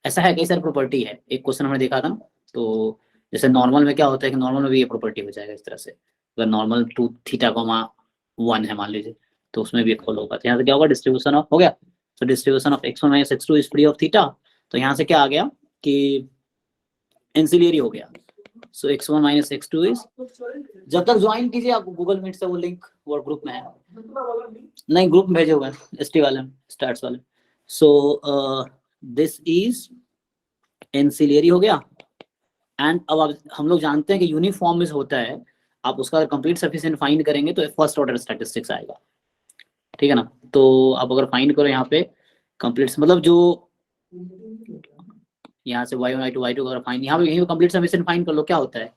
ऐसा है, कई सारी प्रॉपर्टी है, एक क्वेश्चन हमने देखा था ना, तो जैसे नॉर्मल में क्या होता है कि नॉर्मल में भी ये प्रॉपर्टी हो जाएगा इस तरह से, अगर नॉर्मल 2 थीटा कोमा 1 है मान लीजिए, तो उसमें भी फॉलो होगा। तो यहाँ से क्या होगा, डिस्ट्रीब्यूशन ऑफ हो गया, तो distribution of x1 minus x2 is free of theta. तो यहाँ से क्या आ गया कि एंसिलियरी हो गया। सो x1 माइनस x2 इज, जब तक ज्वाइन कीजिए आप गूगल मीट से, वो लिंक वो ग्रुप में है, नहीं ग्रुप में भेजे हुए हैं ST वाले, स्टार्ट्स वाले। सो दिस इज एंसिलियरी हो गया। एंड अब हम लोग जानते हैं कि यूनिफॉर्म में होता है, आप उसका कंप्लीट सफिशिएंट फाइंड करेंगे तो फर्स्ट ऑर्डर स्टैटिस्टिक्स आएगा, ठीक है ना। तो आप अगर फाइंड करो यहाँ पे कंप्लीट, मतलब जो यहाँ से y1 y2 y2 अगर फाइंड, यहाँ पे यहीं कंप्लीट सफिशिएंट फाइंड कर लो, क्या होता है।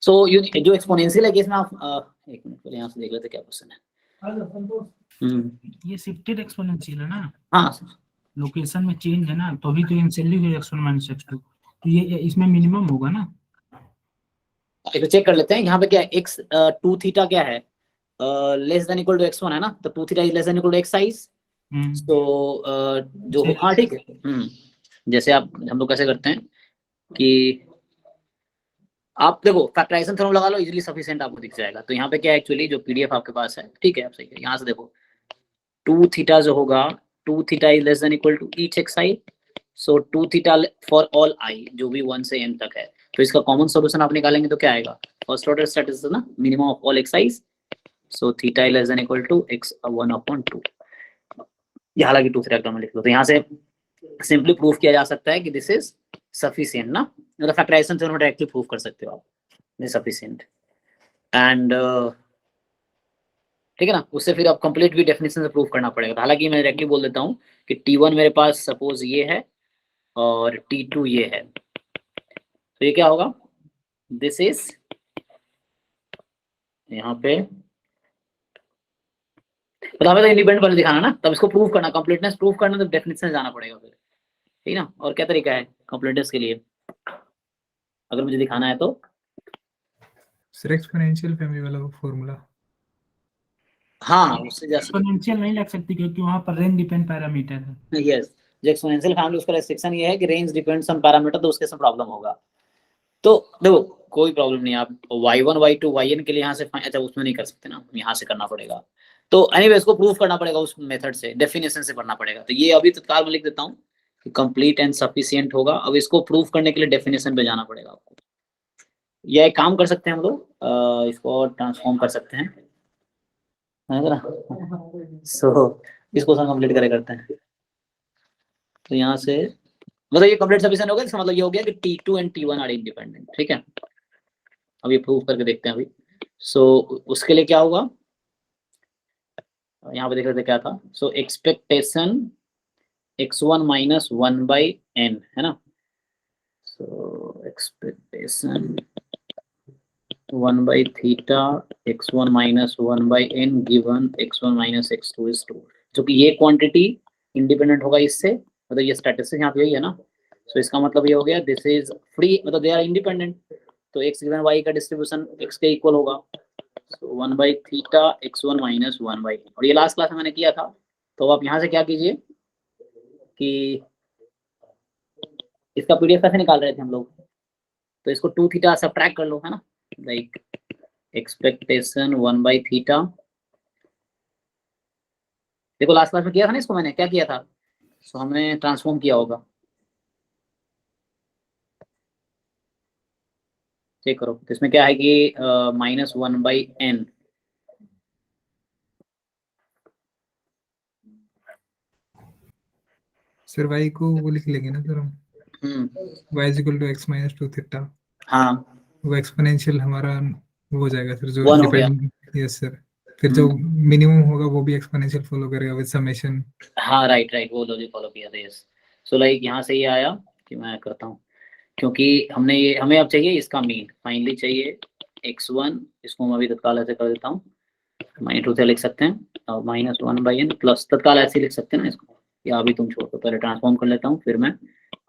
सो जो एक्सपोनेंशियल है केस में आप एक मिनट पहले यहाँ से देख लेते क्या क्वेश्चन है। ये शिफ्टेड एक्सपोनेंशियल है ना, हाँ लोकेशन में चेंज है ना, तो भी तो एंसिलियरी x1 माइनस x2, तो ये इसमें मिनिमम होगा ना। तो चेक कर लेते हैं यहाँ पे क्या है, x 2 थीटा क्या है, less than equal to x1 है ना, तो 2 theta is less than equal to x size. तो जो हाँ ठीक है, जैसे आप हम लोग कैसे करते हैं कि आप देखो फैक्टराइजेशन थ्योरम लगा लो, इजीली सफिशिएंट आपको दिख जाएगा। तो यहाँ पे क्या है एक्चुअली जो पीडीएफ आपके पास है, ठीक है आप सही है, यहाँ से देखो 2 थीटा जो होगा, 2 theta is less than equal to each x i, so 2 theta for all i जो भी 1 से n तक है। तो इसका कॉमन सॉल्यूशन आप निकालेंगे तो क्या आएगा, फर्स्ट ऑर्डर स्टैटिस्टिक्स ना, minimum of all x i's, so theta is less than equal to x1/2। ये हालांकि दूसरे अक्षर में लिख लो, तो यहाँ से सिंपली प्रूफ किया जा सकता है कि दिस इज सफिशिएंट ना, मतलब फैक्टराइजेशन थ्योरम डायरेक्टली प्रूफ कर सकते हो आप, दिस सफिशिएंट। एंड ठीक है ना, उससे फिर आप कंप्लीट भी डेफिनेशन से प्रूफ करना पड़ेगा। हालांकि मैं डायरेक्टली बोल देता हूँ कि T1 मेरे पास सपोज ये है और T2 ये है, तो ये क्या होगा, दिस इज यहाँ पे तो हमें तो इंडिपेंडेंट पहले दिखाना ना, तब इसको प्रूफ करना, कंप्लीटनेस प्रूफ करना तो डेफिनेशन जाना पड़ेगा फिर, ठीक ना। और क्या तरीका है कंप्लीटनेस के लिए, अगर मुझे दिखाना है तो सर एक्सपोनेंशियल फैमिली वाला फॉर्मूला, हाँ उससे जैसे एक्सपोनेंशियल नहीं लग सकती क्योंकि वहां पर रेंज डिपेंड पैरामीटर है। यस, जो एक्सपोनेंशियल फैमिली उसका रेस्ट्रिक्शन ये है कि रेंज डिपेंड्स ऑन पैरामीटर, तो उसके से प्रॉब्लम होगा। तो देखो कोई प्रॉब्लम नहीं, आप y1 y2 yn के लिए यहाँ से, अच्छा उसमें नहीं कर सकते ना, यहाँ से करना पड़ेगा। तो एनीवे इसको प्रूफ करना पड़ेगा उस मेथड से, डेफिनेशन से पढ़ना पड़ेगा। तो ये अभी तत्काल में लिख देता हूँ कि कंप्लीट एंड सफिशिएंट होगा। अब इसको प्रूफ करने के लिए डेफिनेशन पे जाना पड़ेगा आपको। यह एक काम कर सकते हैं हम लोग, इसको ट्रांसफॉर्म कर सकते हैं, सो इस क्वेश्चन कंप्लीट करे करते हैं। तो यहाँ से मतलब ये कंप्लीट सफिशिएंट हो गया, इसका मतलब ये हो गया कि T2 and T1 are independent. ठीक है, अब ये प्रूव करके देखते हैं अभी। सो उसके लिए क्या होगा, यहाँ पे देख रहे थे क्या था। So expectation x1 minus 1/n है ना। सो एक्सपेक्टेशन 1/थीटा x1 minus 1/n given x1 minus x2 is 2, जो कि ये क्वांटिटी इंडिपेंडेंट होगा इससे, मतलब ये स्टैटिस्टिक्स यहाँ पे यही है ना। सो इसका मतलब ये हो गया दिस इज फ्री, मतलब दे आर इंडिपेंडेंट। तो x गिवन y का डिस्ट्रीब्यूशन x के इक्वल होगा। सो 1/थीटा x1 माइनस 1/n, और ये लास्ट क्लास में मैंने किया था। तो आप यहाँ से क्या कीजिए कि इसका पीडीएफ कैसे निकाल रहे थे हम लोग, तो इसको 2 थीटा सब्ट्रैक्ट कर लो, है ना। लाइक एक्सपेक्टेशन 1/थीटा, देखो लास्ट क्लास में किया था ना इसको, मैंने क्या किया था। सो हमने ट्रांसफॉर्म किया होगा, चेक करो। तो इसमें क्या है कि माइनस 1/n, सर y को वो लिख लेंगे ना सर हम, y is equal to x minus 2 theta. हाँ वो एक्सपोनेंशियल हमारा वो हो जाएगा सर, जो 1 हो गया। डिपेंड। यस सर, फिर जो मिनिमम होगा वो भी एक्सपोनेंशियल फॉलो करेगा विद समेशन। हाँ राइट राइट, वो लॉजिक फॉलो किया था। यस, सो लाइक यहाँ से ये आया कि मैं करता हूँ, क्योंकि हमने ये, हमें अब चाहिए इसका मीन, फाइनली चाहिए x1, इसको मैं अभी तत्काल ऐसे कर देता हूँ, -2 से लिख सकते हैं, और माइनस 1/n प्लस, तत्काल ऐसे लिख सकते हैं ना इसको, या अभी तुम छोड़ दो, पहले ट्रांसफॉर्म कर लेता हूँ फिर मैं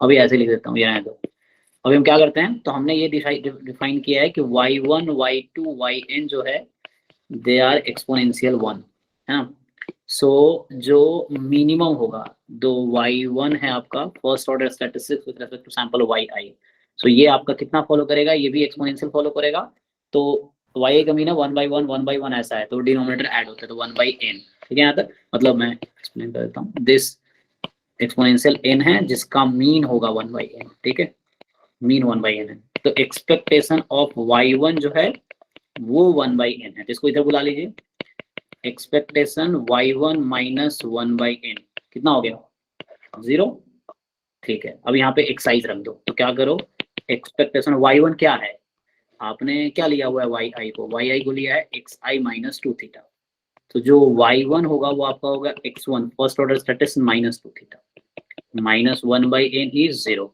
अभी ऐसे लिख देता हूँ, ये रहने दो। अभी हम क्या करते हैं, तो हमने ये डिफाइन किया है कि y1 y2 yn जो है दे आर एक्सपोनेंशियल 1, है ना। सो जो मिनिमम होगा, दो y1 है आपका first order statistics with respect to sample yi, so ये आपका कितना फॉलो करेगा, ये भी एक्सपोनेंशियल फॉलो करेगा। तो y का मीन है 1/1 ऐसा है, तो डिनोमिनेटर ऐड होता है, तो 1/n। ठीक है, यहाँ तक मतलब मैं एक्सप्लेन कर देता हूँ। दिस एक्सपोनेंशियल n है जिसका मीन होगा 1/n, ठीक है, मीन 1/n है। तो एक्सपेक्टेशन ऑफ y1 जो है वो 1/n है, तो इसको इधर बुला लीजिए, एक्सपेक्टेशन y1 माइनस 1/n कितना हो गया, 0। ठीक है, अब यहाँ पे एक्साइज रख दो, तो क्या करो, एक्सपेक्टेशन y1 क्या है, आपने क्या लिया हुआ है yi को लिया है xi माइनस 2 थीटा। तो जो y1 होगा वो आपका होगा x1 first order statistics minus 2 theta, minus 1/n is 0।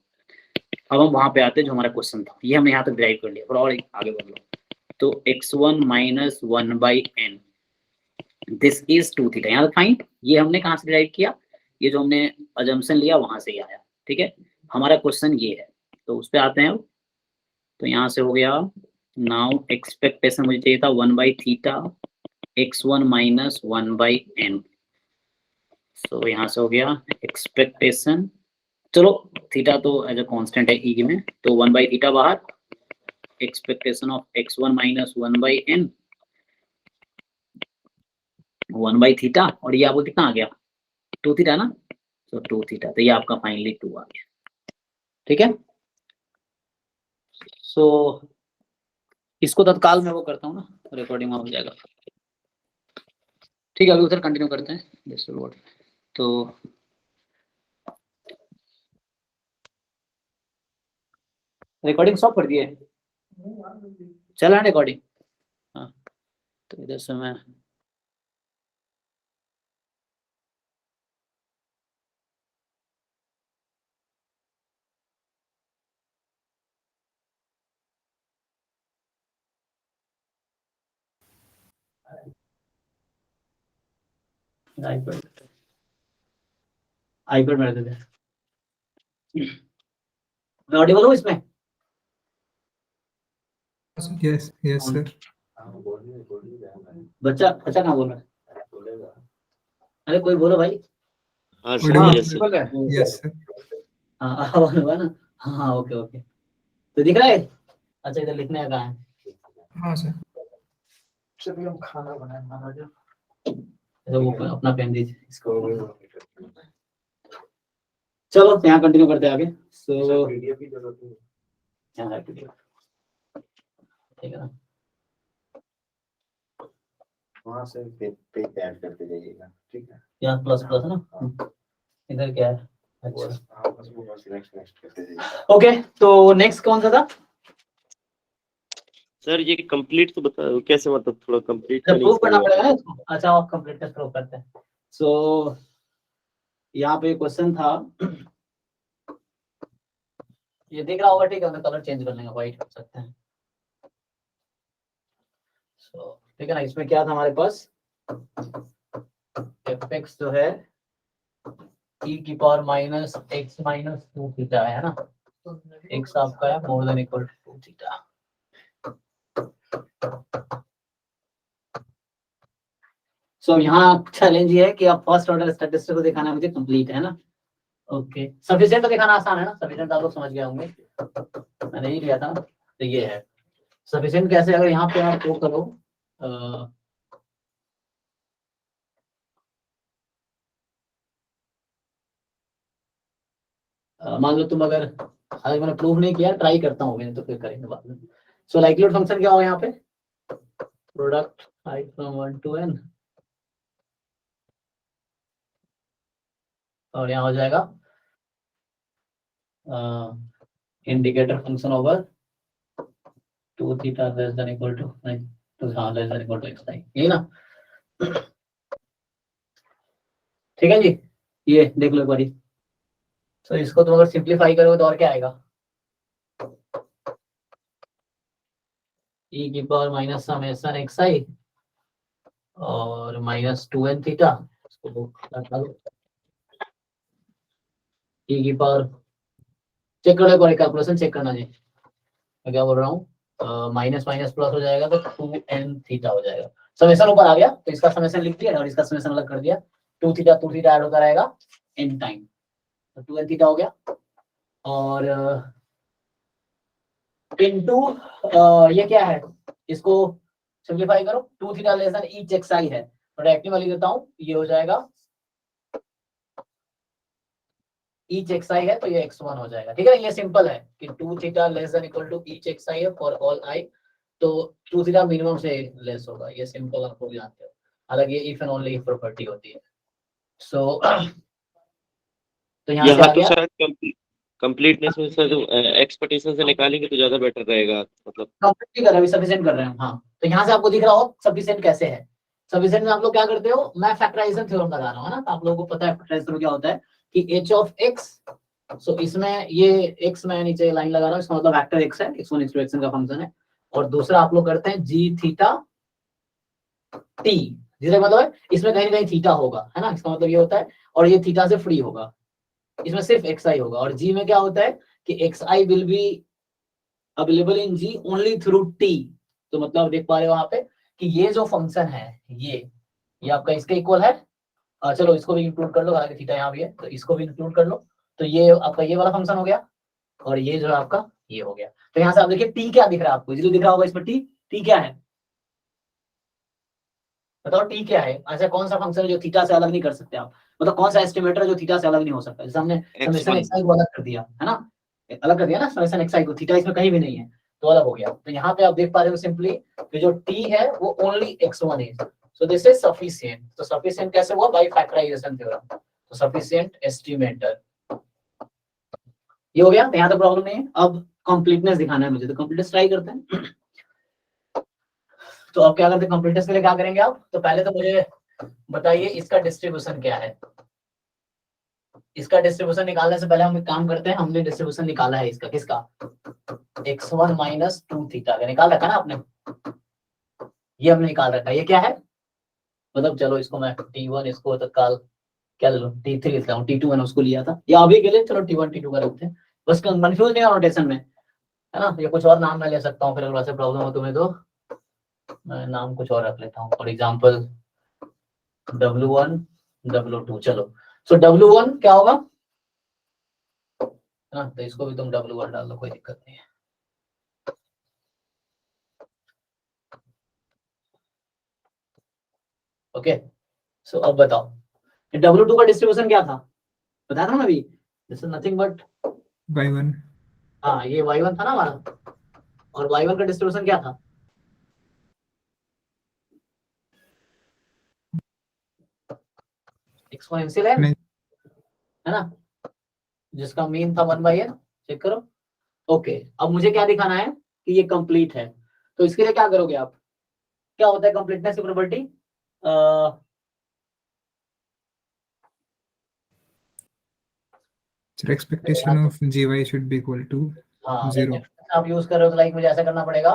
अब हम वहां पे आते हैं जो हमारा क्वेश्चन था, ये हमने यहाँ तक ड्राइव कर लिया, और आगे बढ़ लो। तो x1 minus 1/n this is 2 theta, यहाँ तक फाइन। ये हमने कहाँ से ड्राइव किया, ये जो हमने अजम्पशन लिया वहां से ही आया। ठीक है, हमारा क्वेश्चन ये है, तो उस पर आते हैं अब। तो यहाँ से हो गया, नाउ एक्सपेक्टेशन मुझे चाहिए था 1/थीटा x1 माइनस 1/n। सो यहाँ से हो गया एक्सपेक्टेशन, चलो थीटा तो एज अ कांस्टेंट है ई में, तो 1/थीटा बाहर, expectation of x1 minus 1/n 1/थीटा, और ये आपको कितना आ गया, 2 थीटा ना, तो 2 थीटा, तो ये आपका फाइनली 2 आ गया। ठीक है, सो इसको तत्काल मैं वो करता हूँ ना, रिकॉर्डिंग हो जाएगा। ठीक है, अभी उधर कंटिन्यू करते हैं दिस वर्ड। तो रिकॉर्डिंग स्टॉप कर दिए, चला रिकॉर्डिंग। हाँ, तो इधर से मैं आईपैड में दे दे, मैं ऑडिबल हूँ इसमें। Yes yes sir. बच्चा बच्चा कहाँ बोल रहा है, अरे कोई बोलो भाई। हाँ Audible. Sir, yes sir. Yes sir. हाँ आवाज हुआ ना, हाँ ओके ओके, तो दिख रहा है। अच्छा इधर लिखने का है, हाँ सर। चलिए हम खाना बनाए, वो अपना पेन दीजिए इसको। चलो यहाँ कंटिन्यू करते हैं आगे। सो ठीक है ना, वहां से पे ऐड करते जाइएगा, ठीक है। यहाँ प्लस प्लस है ना, हाँ, इधर क्या है? वो अच्छा हाँ, बस वो बस नेक्स्ट नेक्स्ट करते जाइएगा। ओके, तो नेक्स्ट कौन सा था? सर ये कंप्लीट तो बता कैसे, मतलब थोड़ा कंप्लीट जब तो नहीं प्रूव करना समझ पड़ेगा आया। ना इसको। अच्छा, आप कंप्लीटनेस प्रूव करते हैं। सो यहाँ पे क्वेश्चन था, ये दिख रहा होगा, ठीक है, मैं कलर चेंज कर लेंगे, व्हाइट कर सकते हैं। सो ठीक है ना, इसमें क्या था हमारे पास, fx जो है e की power minus x minus 2 theta है ना, x आपका है more than equal to 2 theta. So यहाँ चैलेंज ये है कि आप फर्स्ट ऑर्डर स्टैटिस्टिक्स को दिखाना है मुझे कंप्लीट, है ना। ओके, सफिशिएंट तो दिखाना आसान है ना, सफिशिएंट आप लोग समझ गए होंगे, मैंने ही लिया था। तो ये है सफिशिएंट कैसे, अगर यहाँ पे आप वो करो मान लो तुम अगर, अगर मैंने प्रूव नहीं किया, ट्राई करता हूँ मैंने, तो फिर करेंगे बाद में। सो लाइक्लीहुड फंक्शन क्या होगा यहाँ पे, product i from 1 to n, और यहाँ हो जाएगा indicator function over 2 theta less than equal to, नहीं तो हाँ less than equal to x i, यही ना। ठीक है जी, ये देख लो एक बारी। तो इसको तुम अगर सिंप्लीफाई करोगे तो और क्या आएगा, e की पावर माइनस समेशन एक्स आई और माइनस 2n थीटा, इसको लगा लो, e की पावर, चेक करो एक बार, कैलकुलेशन चेक करना जी, मैं क्या बोल रहा हूँ, माइनस माइनस प्लस हो जाएगा तो 2n थीटा हो जाएगा। समेशन ऊपर आ गया तो इसका समेशन लिख दिया और इसका समेशन अलग कर दिया, 2 थीटा ऐड होता रहेगा n टाइम, तो 2n थीटा हो गया। और इनटू ये क्या है, इसको सिंप्लीफाई करो, 2 theta less than each x i है, तो डायरेक्टली मैं लिख देता हूँ, ये हो जाएगा ईच एक्स आई है तो ये x1 हो जाएगा। ठीक है, ये सिंपल है कि 2 theta less than equal to each x i है फॉर ऑल आई, तो 2 थीटा मिनिमम से लेस होगा, ये सिंपल आप लोग जानते हो, हालांकि ये if and only if property होती है। सो तो यहाँ से आ यहाँ तो गया, शायद कंप्लीटनेस में सर एक्सपेक्टेशन से निकालेंगे तो ज्यादा बेटर रहेगा, मतलब कंप्लीट कर रहे हैं, सफिशिएंट कर रहे हैं। हाँ, तो यहाँ से आपको दिख रहा हो सफिशिएंट कैसे है। सफिशिएंट में आप लोग क्या करते हो, मैं फैक्टराइजेशन थ्योरम लगा रहा हूँ, है ना, तो आप लोगों को पता है फैक्टराइजेशन थ्योरम क्या होता है कि h ऑफ x, सो इसमें ये x मैं नीचे लाइन लगा रहा हूँ, इसका मतलब वेक्टर x है, x1 x2 xn का फंक्शन है, और दूसरा आप लोग करते हैं g थीटा t, जिसका मतलब है इसमें कहीं ना कहीं थीटा होगा, है ना, इसका मतलब ये होता है, और ये थीटा से फ्री होगा, इसमें सिर्फ xi होगा, और g में क्या होता है कि xi will be available in g only through t, तो मतलब देख पा रहे हो वहां पे कि ये जो फंक्शन है ये आपका इसके इक्वल है, चलो इसको भी इंक्लूड कर लो, हालांकि थीटा यहाँ भी है तो इसको भी इंक्लूड कर लो, तो ये आपका ये वाला फंक्शन हो गया, और ये जो है आपका ये हो गया। तो यहाँ से आप देखिए टी क्या दिख रहा है आपको, इजीली दिख रहा होगा इसमें टी क्या है, बताओ टी क्या है, ऐसा कौन सा फंक्शन है जो थीटा से अलग नहीं कर सकते आप, मतलब कौन सा एस्टिमेटर जो थीटा से अलग नहीं हो सकता, जैसे हमने समेशन एक्स आई को अलग कर दिया है ना, अलग कर दिया ना समेशन एक्स आई को, थीटा इसमें कहीं भी नहीं है तो अलग हो गया। तो यहाँ पे आप देख पा रहे हो सिंपली कि जो टी है वो ओनली x1 है, सो दिस इज सफिशिएंट। तो सफिशिएंट कैसे हुआ, बाय फैक्टराइजेशन थ्योरम, तो सफिशिएंट एस्टिमेटर ये हो गया, तो यहाँ तो प्रॉब्लम नहीं है। अब कंप्लीटनेस दिखाना है मुझे, तो कंप्लीटनेस ट्राई करते हैं। तो अब क्या करते हैं, कंप्लीटनेस के लिए क्या करेंगे आप, तो पहले तो मुझे बताइए इसका डिस्ट्रीब्यूशन क्या है। इसका डिस्ट्रीब्यूशन निकालने से पहले हम एक काम करते हैं, हमने डिस्ट्रीब्यूशन निकाला है इसका, किसका, x1 माइनस 2 थीटा का निकाल रखा ना आपने, ये हमने निकाल रखा है, ये क्या है, मतलब चलो इसको मैं t1 इसको तत्काल क्या ले लो t3 लेता हूँ, t2 मैंने उसको लिया था, या अभी के लिए चलो t1 t2 का रखते हैं, बस कंफ्यूज नहीं हो नोटेशन में, है ना, ये कुछ और नाम मैं ले सकता हूँ, फिर अगर वैसे प्रॉब्लम हो तुम्हें तो मैं नाम कुछ और रख लेता हूँ, फॉर एग्जाम्पल w1 w2, चलो सो w1 क्या होगा, हाँ तो इसको भी तुम w1 डाल दो, कोई दिक्कत नहीं है। ओके, सो अब बताओ w2 का डिस्ट्रीब्यूशन क्या था, बताया था ना अभी, this is nothing but y1, हाँ ये y1 था ना हमारा, और y1 का डिस्ट्रीब्यूशन क्या था, एक्सपोनेंशियल है नहीं। ना, जिसका मीन था 1/n। चेक करो। ओके, अब मुझे क्या दिखाना है कि ये कंप्लीट है, तो इसके लिए क्या करोगे आप, क्या होता है कंप्लीटनेस की property, So expectation of gy should be equal to हाँ 0. आप यूज कर रहे हो तो लाइक मुझे ऐसा करना पड़ेगा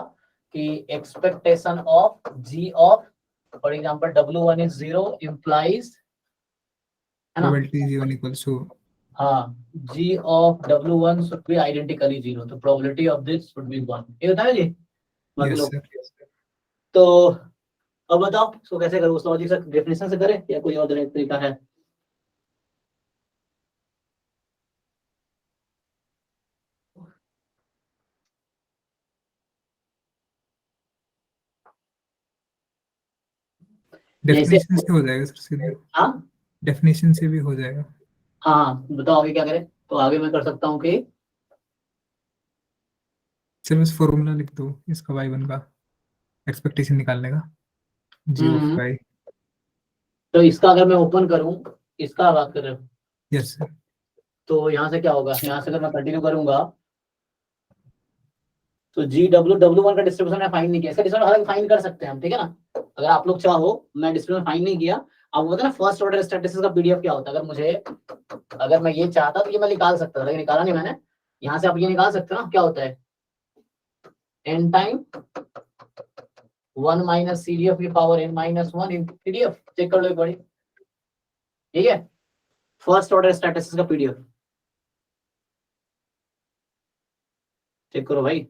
कि expectation of g of for example W1 is 0 implies, है ना, Probability g1 equals to हाँ, G of W1 should be identically 0, तो probability of this should be 1। ये होता है जी yes मतलब। sir. तो अब बताओ इसको कैसे करूँ, उस लॉजिक से डेफिनेशन से करें या कोई और तरीका है? Definition से हो जाएगा सर सीधे, हाँ definition से भी हो जाएगा। हाँ, बताओ आगे क्या करें। तो आगे मैं कर सकता हूँ कि सर बस फॉर्मूला लिख दो इसका y1 का एक्सपेक्टेशन निकालने का, g of y। तो इसका अगर मैं ओपन करूँ, इसका बात कर रहे हो, यस सर। तो यहाँ से क्या होगा, यहाँ से अगर मैं कंटिन्यू करूंगा तो W1 का डिस्ट्रीब्यूशन मैं फाइंड नहीं किया, इसका डिस्ट्रीब्यूशन हालांकि फाइंड कर सकते हैं हम, ठीक है ना, अगर आप लोग चाहो। मैं डिस्ट्रीब्यूशन फाइंड नहीं किया। अब वो ना फर्स्ट ऑर्डर स्टैटिस्टिक्स का पीडीएफ क्या होता है, अगर मैं ये चाहता तो ये मैं निकाल सकता था, लेकिन निकाला नहीं मैंने। यहाँ से आप ये निकाल सकते हो ना, क्या होता है n टाइम 1 माइनस CDF की पावर n-1 इन PDF। चेक कर लो एक बारी, ठीक है, फर्स्ट ऑर्डर स्टैटिस्टिक्स का पीडीएफ चेक करो भाई।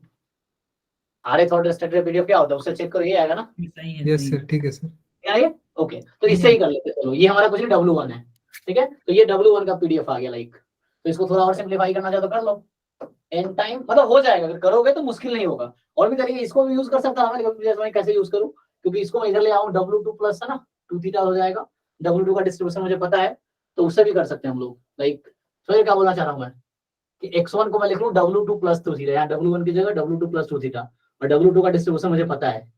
RX ऑर्डर स्टैटिस्टिक्स पीडीएफ क्या होता है, उससे चेक करो, ये आएगा ना। सही है, यस सही सर है। ठीक है सर। क्या ये ओके, तो इससे ही कर लेते हैं। चलो ये हमारा कुछ नहीं W1 है, ठीक है, तो ये W1 का पीडीएफ आ गया लाइक। तो इसको थोड़ा और सिंप्लीफाई करना चाहो तो कर लो, n टाइम मतलब हो जाएगा, अगर करोगे तो मुश्किल नहीं होगा। और भी तरीके, इसको भी यूज कर सकता हूं मैं, कैसे यूज करूं, क्योंकि इसको मैं इधर ले आऊं W2 प्लस है ना 2 थीटा हो जाएगा। W2 का डिस्ट्रीब्यूशन मुझे पता है, तो उससे भी कर सकते हैं हम लोग लाइक। तो ये क्या बोलना चाह रहा हूं मैं कि x1 को मैं लिख लूं W2 प्लस 2 थीटा, यहाँ W1 की जगह W2 प्लस 2 थीटा, और W2 का डिस्ट्रीब्यूशन मुझे पता है,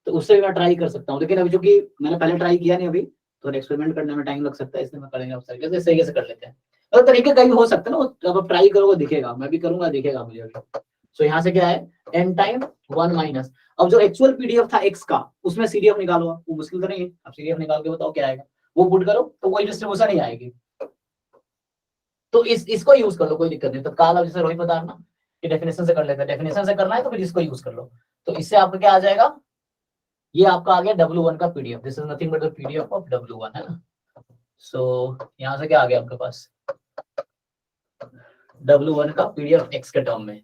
तो उससे भी मैं ट्राई कर सकता हूँ। लेकिन अभी चूंकि मैंने पहले ट्राई किया नहीं, अभी तो एक्सपेरिमेंट करने में टाइम लग सकता है, इसलिए मैं करेंगे उस तरीके से, सही से कर लेते हैं। और तरीके कई हो सकते हैं ना, जब आप ट्राई करोगे दिखेगा, मैं भी करूंगा दिखेगा मुझे अभी। सो यहाँ से क्या है n टाइम 1 माइनस, अब जो एक्चुअल पीडीएफ था x का, उसमें CDF निकालो, वो मुश्किल तो नहीं है। अब CDF निकाल के बताओ क्या आएगा, वो पुट करो तो कोई डिस्ट्रीब्यूशन ही आएगी। तो इसको यूज कर लो, कोई दिक्कत नहीं। तो काल जैसे रोहित बता रहा कि डेफिनेशन से कर लेते हैं, डेफिनेशन से करना है तो फिर इसको यूज कर लो। तो इससे आपका क्या आ जाएगा, ये आपका आ गया W1 का PDF, this is nothing but the PDF of W1, है ना। सो यहाँ से क्या आ गया आपके पास, W1 का पीडीएफ x के टर्म में।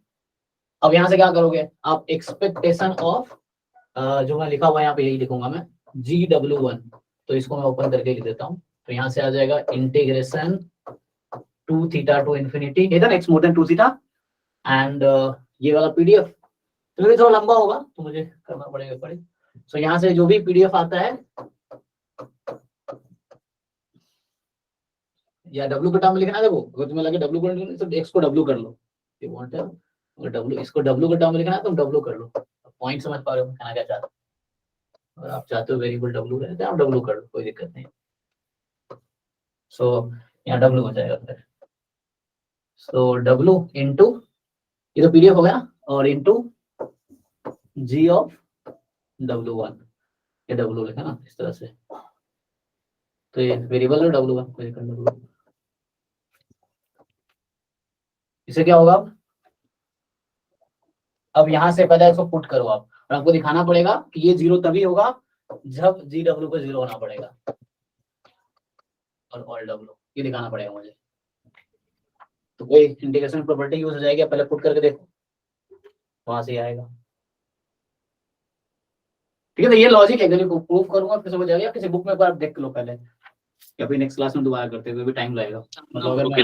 अब यहाँ से क्या करोगे आप, एक्सपेक्टेशन ऑफ जो मैं लिखा हुआ है यहाँ पे, यही लिखूंगा मैं GW1, तो इसको मैं ओपन करके लिख देता हूँ। तो यहाँ से आ जाएगा इंटीग्रेशन 2 थीटा टू इन्फिनिटी इधर x more then 2 theta and ये वाला पीडीएफ। तो ये थोड़ा लंबा होगा तो मुझे करना पड़ेगा पड़े। सो यहाँ से जो भी पीडीएफ आता है, या W का टर्म लिखना है, देखो अगर तुम्हें लगे W को तो x को W कर लो, ये वांट है, अगर W इसको W का टर्म लिखना है तो W कर लो। पॉइंट समझ पा रहे हो कहना क्या चाहते हो, अगर आप चाहते हो वेरिएबल W रहते हैं आप W कर लो, कोई दिक्कत नहीं। सो यहाँ W हो जाएगा फिर, सो W इंटू ये तो पीडीएफ हो गया, और इंटू G ऑफ W1, ये W लिखा ना इस तरह से, तो ये वेरिएबल है W1, कोई दिक्कत नहीं। इसे क्या होगा, अब यहाँ से पहले इसको पुट करो आप, और आपको दिखाना पड़ेगा कि ये 0 तभी होगा जब GW को 0 होना पड़ेगा, और ऑल W ये दिखाना पड़ेगा मुझे। तो कोई इंटीग्रेशन प्रॉपर्टी यूज हो जाएगी, पहले पुट करके देखो वहां से आएगा, ठीक है। तो ये लॉजिक है, अगर प्रूव करूंगा फिर समझ जाएगा, किसी बुक में एक बार देख लो पहले, या फिर नेक्स्ट क्लास में दोबारा करते हुए भी टाइम लगेगा, मतलब अगर मैं,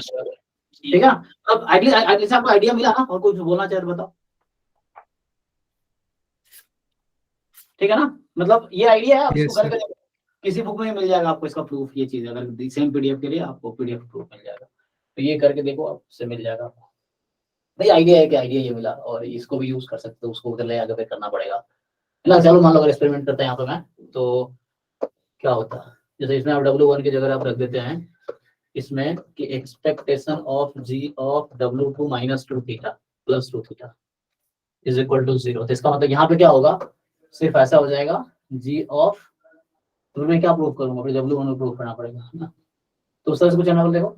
ठीक है। अब अगले से आपको आइडिया मिला ना, और कुछ बोलना चाहे तो बताओ, ठीक है ना, मतलब ये आइडिया है, आप Yes, इसको करके देखो, किसी बुक में मिल जाएगा आपको इसका प्रूफ, ये चीज अगर सेम पीडीएफ के लिए आपको पीडीएफ प्रूफ मिल जाएगा, तो ये करके देखो आपसे मिल जाएगा आपको। भाई आइडिया है कि आइडिया ये मिला, और इसको भी यूज कर सकते हो, उसको उधर ले आगे फिर करना पड़ेगा ना। चलो मान लो अगर एक्सपेरिमेंट करते हैं यहाँ पे मैं, तो क्या होता है, जैसे इसमें आप W1 की जगह आप रख देते हैं इसमें कि expectation of G of W2 minus 2 theta plus 2 theta is equal to 0। तो इसका मतलब यहाँ पे क्या होगा, सिर्फ ऐसा हो जाएगा G ऑफ, तो मैं क्या प्रूव करूंगा, फिर W1 प्रूव करना पड़ेगा, है ना। तो उस तरह से कुछ एनालिसिस देखो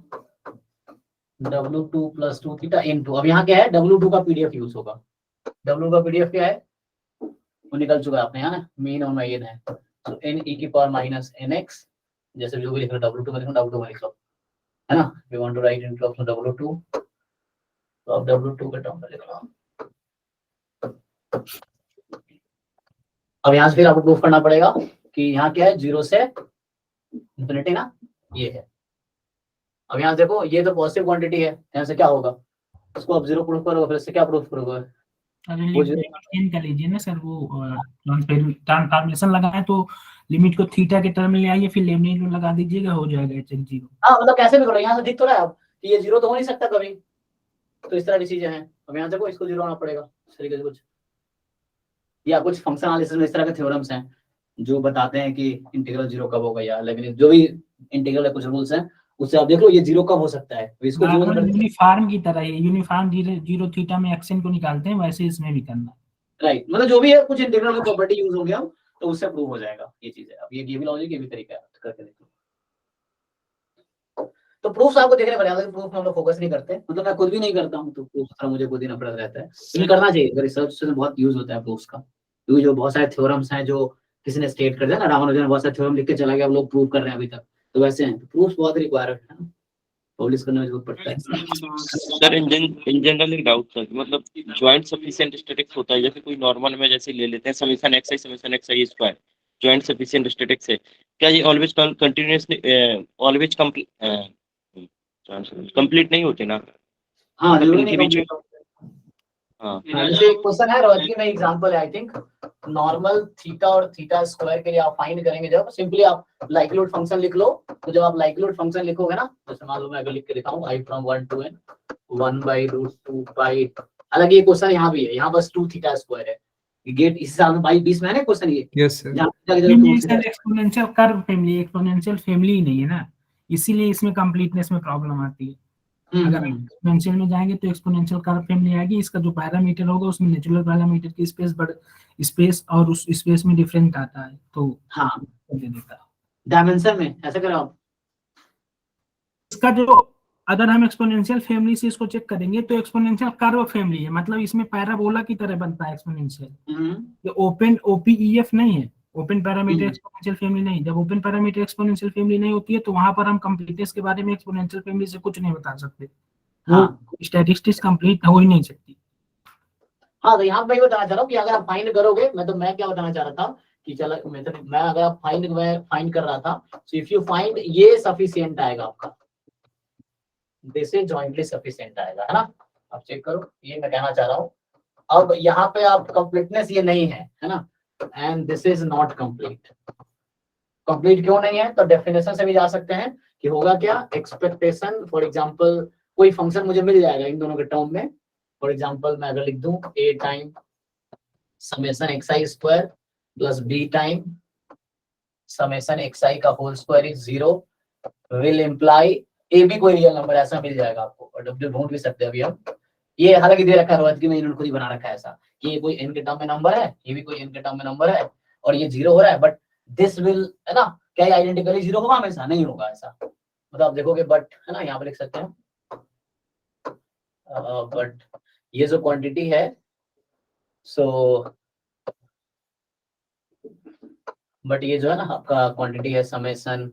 W2 प्लस 2 थीटा इन 2। अब यहाँ क्या है, W2 का PDF यूज होगा। W का PDF क्या है, वो निकल चुका है अपने यहाँ ना, मीन और माइन है। तो n e की पावर माइनस nx, जैसे जो भी लिख रहा है W2 में लिखो, W2 में लिख लो, है ना। We want to write in terms of W2, तो अब W2 के टर्म में लिख लो। अब यहाँ से फिर आपको प्रूफ करना पड़ेगा कि यहाँ क्या है, 0 से इंफिनिटी ना, ये है। अब यहाँ देखो ये तो पॉजिटिव क्वांटिटी है, यहाँ से क्या होगा, इसको आप 0 प्रूफ करोगे, फिर इससे क्या प्रूफ करोगे, वो चेंज कर लीजिए ना सर, वो ट्रांसफॉर्मेशन लगाए तो लिमिट को थीटा के टर्म में ले आइए, फिर लिमिट में लगा दीजिएगा, हो जाएगा एच जीरो। हाँ मतलब कैसे भी करो, यहाँ से दिख तो रहा है अब कि ये 0 तो हो नहीं सकता कभी, तो इस तरह की चीजें हैं। अब यहाँ देखो इसको 0 आना पड़ेगा इस तरीके से कुछ, या कुछ फंक्शन एनालिसिस में इस तरह के थ्योरम्स हैं जो बताते हैं कि इंटीग्रल 0 कब होगा, या लेकिन जो भी इंटीग्रल है कुछ रूल्स हैं उससे आप देख लो ये 0 कब हो सकता है, तो इसको 0 यूनिफॉर्म की तरह है, यूनिफॉर्म 0 थीटा में एक्शन को निकालते हैं, वैसे इसमें भी करना। राइट, मतलब जो भी है कुछ इंटीग्रल की प्रॉपर्टी यूज हो गया तो उससे प्रूव हो जाएगा ये चीज है। अब ये भी लॉजिक, ये भी तरीका है, करके देखो। तो प्रूफ आपको देखने पड़ेगा, प्रूफ में हम लोग फोकस नहीं करते, मतलब मैं खुद भी नहीं करता हूँ, तो प्रूफ मुझे खुद ही नफरत रहता है, लेकिन करना चाहिए, रिसर्च से बहुत यूज होता है प्रूफ का, क्योंकि जो बहुत सारे थ्योरम्स हैं जो किसी ने स्टेट कर दिया ना, रामानुजन ने बहुत सारे थ्योरम लिख के चला गया, लोग प्रूव कर रहे हैं अभी तक, तो वैसे हैं, प्रूफ बहुत रिक्वायर्ड है ना, पब्लिश करने में जरूरत पड़ता है। सर इन जनरल एक डाउट था, मतलब जॉइंट सफिशिएंट स्टैटिक्स होता है, जैसे कोई नॉर्मल में जैसे ले लेते हैं summation xi square, joint sufficient statics है, क्या ये ऑलवेज कंटीन्यूअसली ऑलवेज कंप्लीट नहीं होते ना? हाँ जरूरी इनके नहीं बीच में complete हो। हाँ जैसे एक क्वेश्चन है रोहित में एग्जांपल है, आई थिंक नॉर्मल थीटा और थीटा स्क्वायर के लिए आप फाइंड करेंगे, जब सिंपली आप लाइक्लीहुड फंक्शन लिख लो, तो जब आप लाइक्लीहुड फंक्शन लिखोगे ना, जैसे मान लो मैं अगर लिख के दिखाऊं i from 1 to n 1/√2 पाई, हालांकि ये क्वेश्चन यहाँ भी है, यहाँ बस 2 थीटा स्क्वायर है, गेट इस साल में 22 में है ना क्वेश्चन ये। Yes sir. Exponential curve family, exponential family ही नहीं है ना, इसीलिए इसमें कंप्लीटनेस में प्रॉब्लम आती है। अगर एक्सपोनेंशियल में जाएंगे तो एक्सपोनेंशियल कर्व फैमिली आएगी, इसका जो पैरामीटर होगा उसमें नेचुरल पैरामीटर की स्पेस और उस स्पेस में डिफरेंट आता है, तो हाँ दे देता है डायमेंशन में, ऐसा करो आप। इसका जो, अगर हम एक्सपोनेंशियल फैमिली से इसको चेक करेंगे तो एक्सपोनेंशियल कर्व फैमिली है, मतलब इसमें पैराबोला की तरह बनता है एक्सपोनेंशियल, ये ओपन ओपीईएफ नहीं है, ओपन पैरामीटर एक्सपोनेंशियल फैमिली नहीं। जब ओपन पैरामीटर एक्सपोनेंशियल फैमिली नहीं होती है तो वहां पर हम कंप्लीटनेस के बारे में एक्सपोनेंशियल फैमिली से कुछ नहीं बता सकते, वो स्टैटिस्टिक्स कंप्लीट हो ही नहीं सकती। हाँ तो यहाँ मैं बताना चाह रहा हूँ कि अगर आप फाइंड करोगे, मैं क्या बताना चाह रहा था कि चलो मैं अगर आप फाइंड कर रहा था, सो इफ यू फाइंड ये सफिशिएंट आएगा आपका, दिस इज जॉइंटली सफिशिएंट आएगा, है ना। आप चेक करो, ये मैं कहना चाह रहा हूँ। अब यहाँ पे आप कंप्लीटनेस ये नहीं है ना, and this is not complete. Complete क्यों नहीं है, तो डेफिनेशन से भी जा सकते हैं कि होगा क्या, एक्सपेक्टेशन, फॉर एग्जांपल कोई फंक्शन मुझे मिल जाएगा इन दोनों के टर्म में, फॉर एग्जांपल मैं अगर लिख दूं a time summation xi square plus b time summation xi का whole square is 0 will imply a भी कोई रियल नंबर ऐसा मिल जाएगा आपको, और w ढूंढ भी सकते हैं अभी हम, ये हालांकि दे रखा है रोहित की, मैं इन्होंने खुद ही बना रखा है ऐसा कि ये कोई n के टर्म में नंबर है, ये भी कोई n के टर्म में नंबर है, और ये 0 हो रहा है, बट दिस विल, है ना, क्या ये आइडेंटिकली 0 होगा हमेशा, नहीं होगा ऐसा, मतलब आप देखोगे बट, है ना, यहाँ पे लिख सकते हैं बट ये जो क्वांटिटी है, सो बट ये जो है ना आपका क्वांटिटी है summation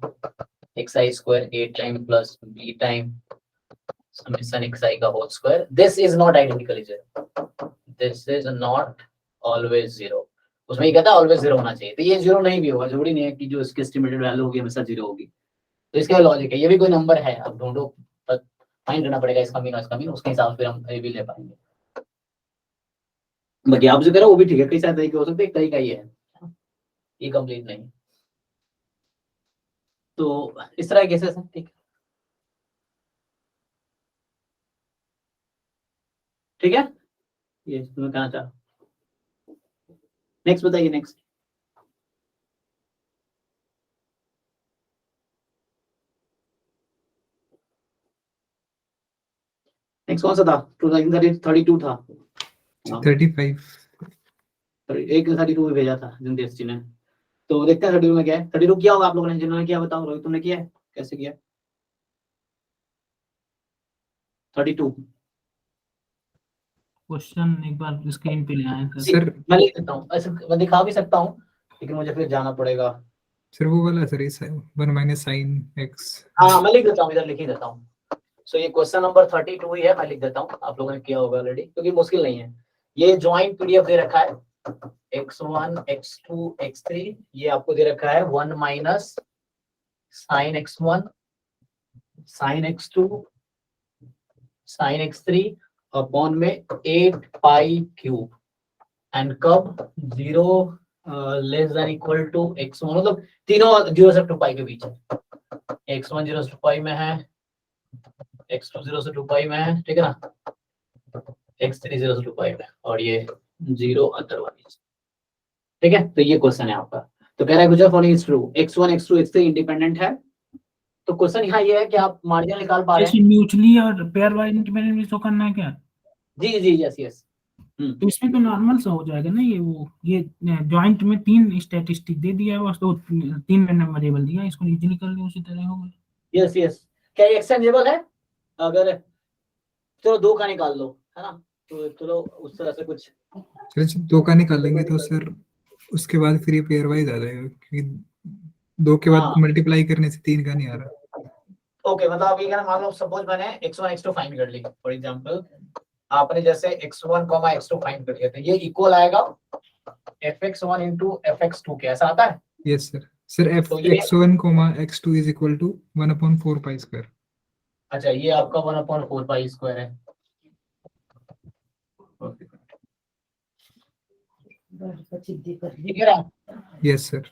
xi square a time plus b time summation xi का whole square, this is not identically 0, this is not always 0, उसमें ये कहता है ऑलवेज 0 होना चाहिए, तो ये 0 नहीं भी होगा, जरूरी नहीं है कि जो इसकी एस्टिमेटेड वैल्यू होगी हमेशा 0 होगी, तो इसका लॉजिक है, ये भी कोई नंबर है, अब ढूंढो, फाइंड करना पड़ेगा इसका मीन और इसका मीन, उसके हिसाब से हम ये भी ले पाएंगे। बाकी आप जो करो वो भी ठीक है, कई सारे तरीके हो सकते हैं, एक तरीका ये है, ये कंप्लीट नहीं, तो इस तरह केसेस हैं, ठीक ठीक है, ये तुम्हें कहना चाह, नेक्स्ट बताइए, नेक्स्ट नेक्स्ट कौन सा था? 32 था। हाँ, 35 एक 32 भी भेजा था जिंदेश जी ने। तो देखते हैं 32 में क्या है। 32 किया होगा आप लोगों ने, जिन्होंने किया बताओ। रोहित तुमने किया है? कैसे किया 32? क्वेश्चन एक बार स्क्रीन पे ले आए सर। सर मैं लिख सकता हूँ, ऐसे मैं दिखा भी सकता हूँ, लेकिन मुझे फिर जाना पड़ेगा। सर वो वाला सर इस 1 माइनस साइन एक्स। हाँ, मैं लिख देता हूँ, इधर लिख ही देता हूँ। सो ये क्वेश्चन नंबर 32 ही है, मैं लिख देता हूँ, आप लोगों ने किया होगा ऑलरेडी, क्योंकि मुश्किल नहीं है। ये ज्वाइंट पीडीएफ दे रखा है, x1 x2 x3, ये आपको दे रखा है 1 minus sine x1 sine x2 sine x3 upon में 8 पाई क्यूब, एंड कब 0 less than equal to x1, मतलब तीनों 0 से 2 पाई के बीच है। x1 0 से 2 पाई में है, x2 0 से 2 पाई में है, ठीक है ना, x3 0 से 2 पाई में, और ये 0 अदरवाइज। ठीक है, तो ये क्वेश्चन है आपका। तो कह रहा है गुजर following is true, x1 x2 x3 independent है। तो क्वेश्चन यहाँ ये है कि आप मार्जिन निकाल पा रहे हैं? जैसे म्यूचुअली और पेयर वाइज इंडिपेंडेंट भी शो करना है क्या? जी जी, यस यस। तो इसमें तो नॉर्मल सा हो जाएगा ना, ये जॉइंट में 3 स्टैटिस्टिक दे दिया है, बस तो 3 रैंडम वेरिएबल दिया है, इसको इजीली कर ले उसी तरह होगा। Yes yes. क्या ये एक्सचेंजेबल है? अगर चलो 2 का निकाल लो, है ना, तो चलो उस तरह से कुछ। सर जब 2 का निकालेंगे तो सर उसके बाद फिर ये पेयर वाइज आ जाएगा, क्योंकि 2 के बाद हाँ। मल्टीप्लाई करने से 3 का नहीं आ रहा। ओके, मतलब आप ये कहना, मान लो सपोज मैंने x1 x2 फाइंड कर ली, फॉर एग्जांपल आपने जैसे x1, x2 फाइंड कर लिया, तो ये इक्वल आएगा fx1 into fx2 के, ऐसा आता है? Yes sir. सर तो ये x1, x2 is equal to 1/4 pi square. अच्छा, ये आपका 1/4 पाई स्क्वायर है। ठीक है ना? Yes sir.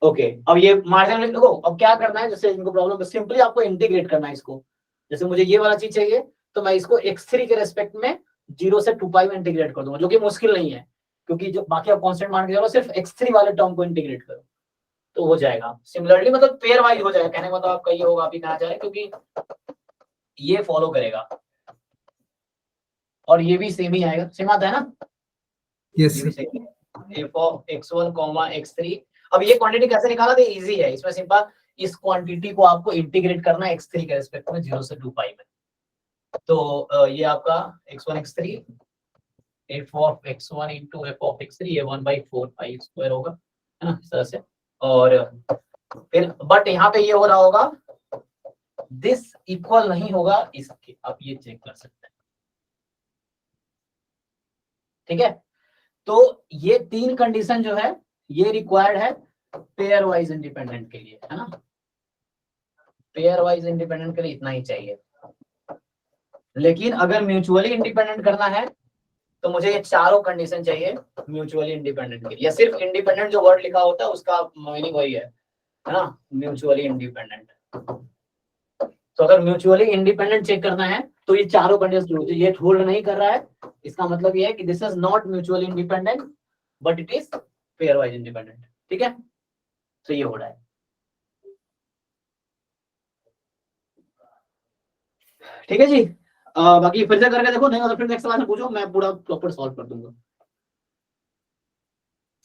ओके, अब ये मार्जिन देखो, अब क्या करना है, जैसे इनको प्रॉब्लम, सिंपली आपको इंटीग्रेट करना है इसको। जैसे मुझे ये वाला चीज चाहिए, तो मैं इसको x3 के रेस्पेक्ट में 0 से 2 पाई में इंटीग्रेट कर दूंगा, जो कि मुश्किल नहीं है, क्योंकि जो बाकी आप कांस्टेंट मान के चलो, सिर्फ x3 वाले टर्म को इंटीग्रेट करो तो हो जाएगा। सिमिलरली मतलब पेयर वाइज हो जाएगा, कहने का मतलब आपका ये होगा, अभी कहा जाए, क्योंकि ये फॉलो करेगा और ये भी सेम ही आएगा, सेम आता है ना? यस ये भी सर। सेम है, f of x1, x3। अब ये क्वांटिटी कैसे निकाला था? इजी है, इसमें सिंपल इस क्वांटिटी को आपको इंटीग्रेट करना है x3 के रिस्पेक्ट में 0 से 2 पाई में। तो ये आपका x1 x3 f of x1 into f of x3, ये 1/4 पाई स्क्वायर होगा, है ना, इस तरह से। और फिर बट यहाँ पे ये हो रहा होगा, दिस इक्वल नहीं होगा इसके, आप ये चेक कर सकते हैं। ठीक है, तो ये 3 कंडीशन जो है ये रिक्वायर्ड है पेयर वाइज इंडिपेंडेंट के लिए, है ना। पेयर वाइज इंडिपेंडेंट के लिए इतना ही चाहिए, लेकिन अगर म्यूचुअली इंडिपेंडेंट करना है तो मुझे ये चारों कंडीशन चाहिए म्यूचुअली इंडिपेंडेंट के लिए। या सिर्फ इंडिपेंडेंट जो वर्ड लिखा होता है उसका मीनिंग वही है ना, म्यूचुअली इंडिपेंडेंट। तो अगर म्यूचुअली इंडिपेंडेंट चेक करना है तो ये चारों कंडीशन, ये होल्ड नहीं कर रहा है, इसका मतलब ये है कि this is not mutually independent but it is pair wise independent. ठीक है, तो ये हो रहा है। ठीक है जी, बाकी फिर से करके देखो, नहीं मतलब फिर नेक्स्ट सवाल पूछो, मैं पूरा प्रॉपर सॉल्व कर दूंगा।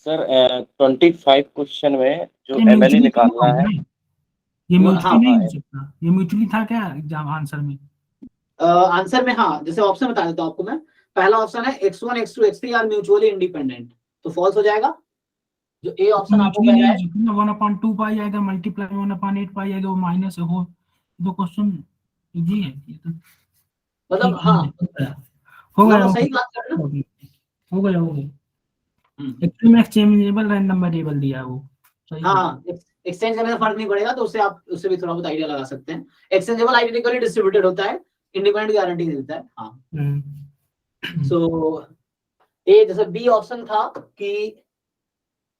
सर 25 क्वेश्चन में जो ये एमएलई mutually निकालना है, ये म्यूचुअली हाँ, नहीं हो सकता, ये म्यूचुअली था क्या एग्जाम आंसर में? आंसर में हाँ, जैसे ऑप्शन बता देता हूँ आपको मैं। पहला ऑप्शन है x1 x2 x3 are mutually independent, तो फॉल्स हो जाएगा। जो ए ऑप्शन आपको म्यूचुअली कह रहा नहीं है, हो सकता, 1/2 पाई आएगा, मल्टीप्लाई 1/8 पाई आएगा, वो माइनस हो। दो क्वेश्चन इजी है ये तो। मतलब ठीक हाँ, है, हो गया, सही बात कर रहे हो। हो गया। एक्चुअली में एक्सचेंजेबल रैंडम वेरिएबल दिया है वो, सही है। हाँ, एक्सचेंज करने से फर्क नहीं पड़ेगा, तो उससे आप उससे भी थोड़ा बहुत आइडिया लगा सकते हैं। एक्सचेंजेबल आइडेंटिकली डिस्ट्रीब्यूटेड होता है, इंडिपेंडेंट गारंटी देता है। हाँ, सो ए जैसे बी ऑप्शन था कि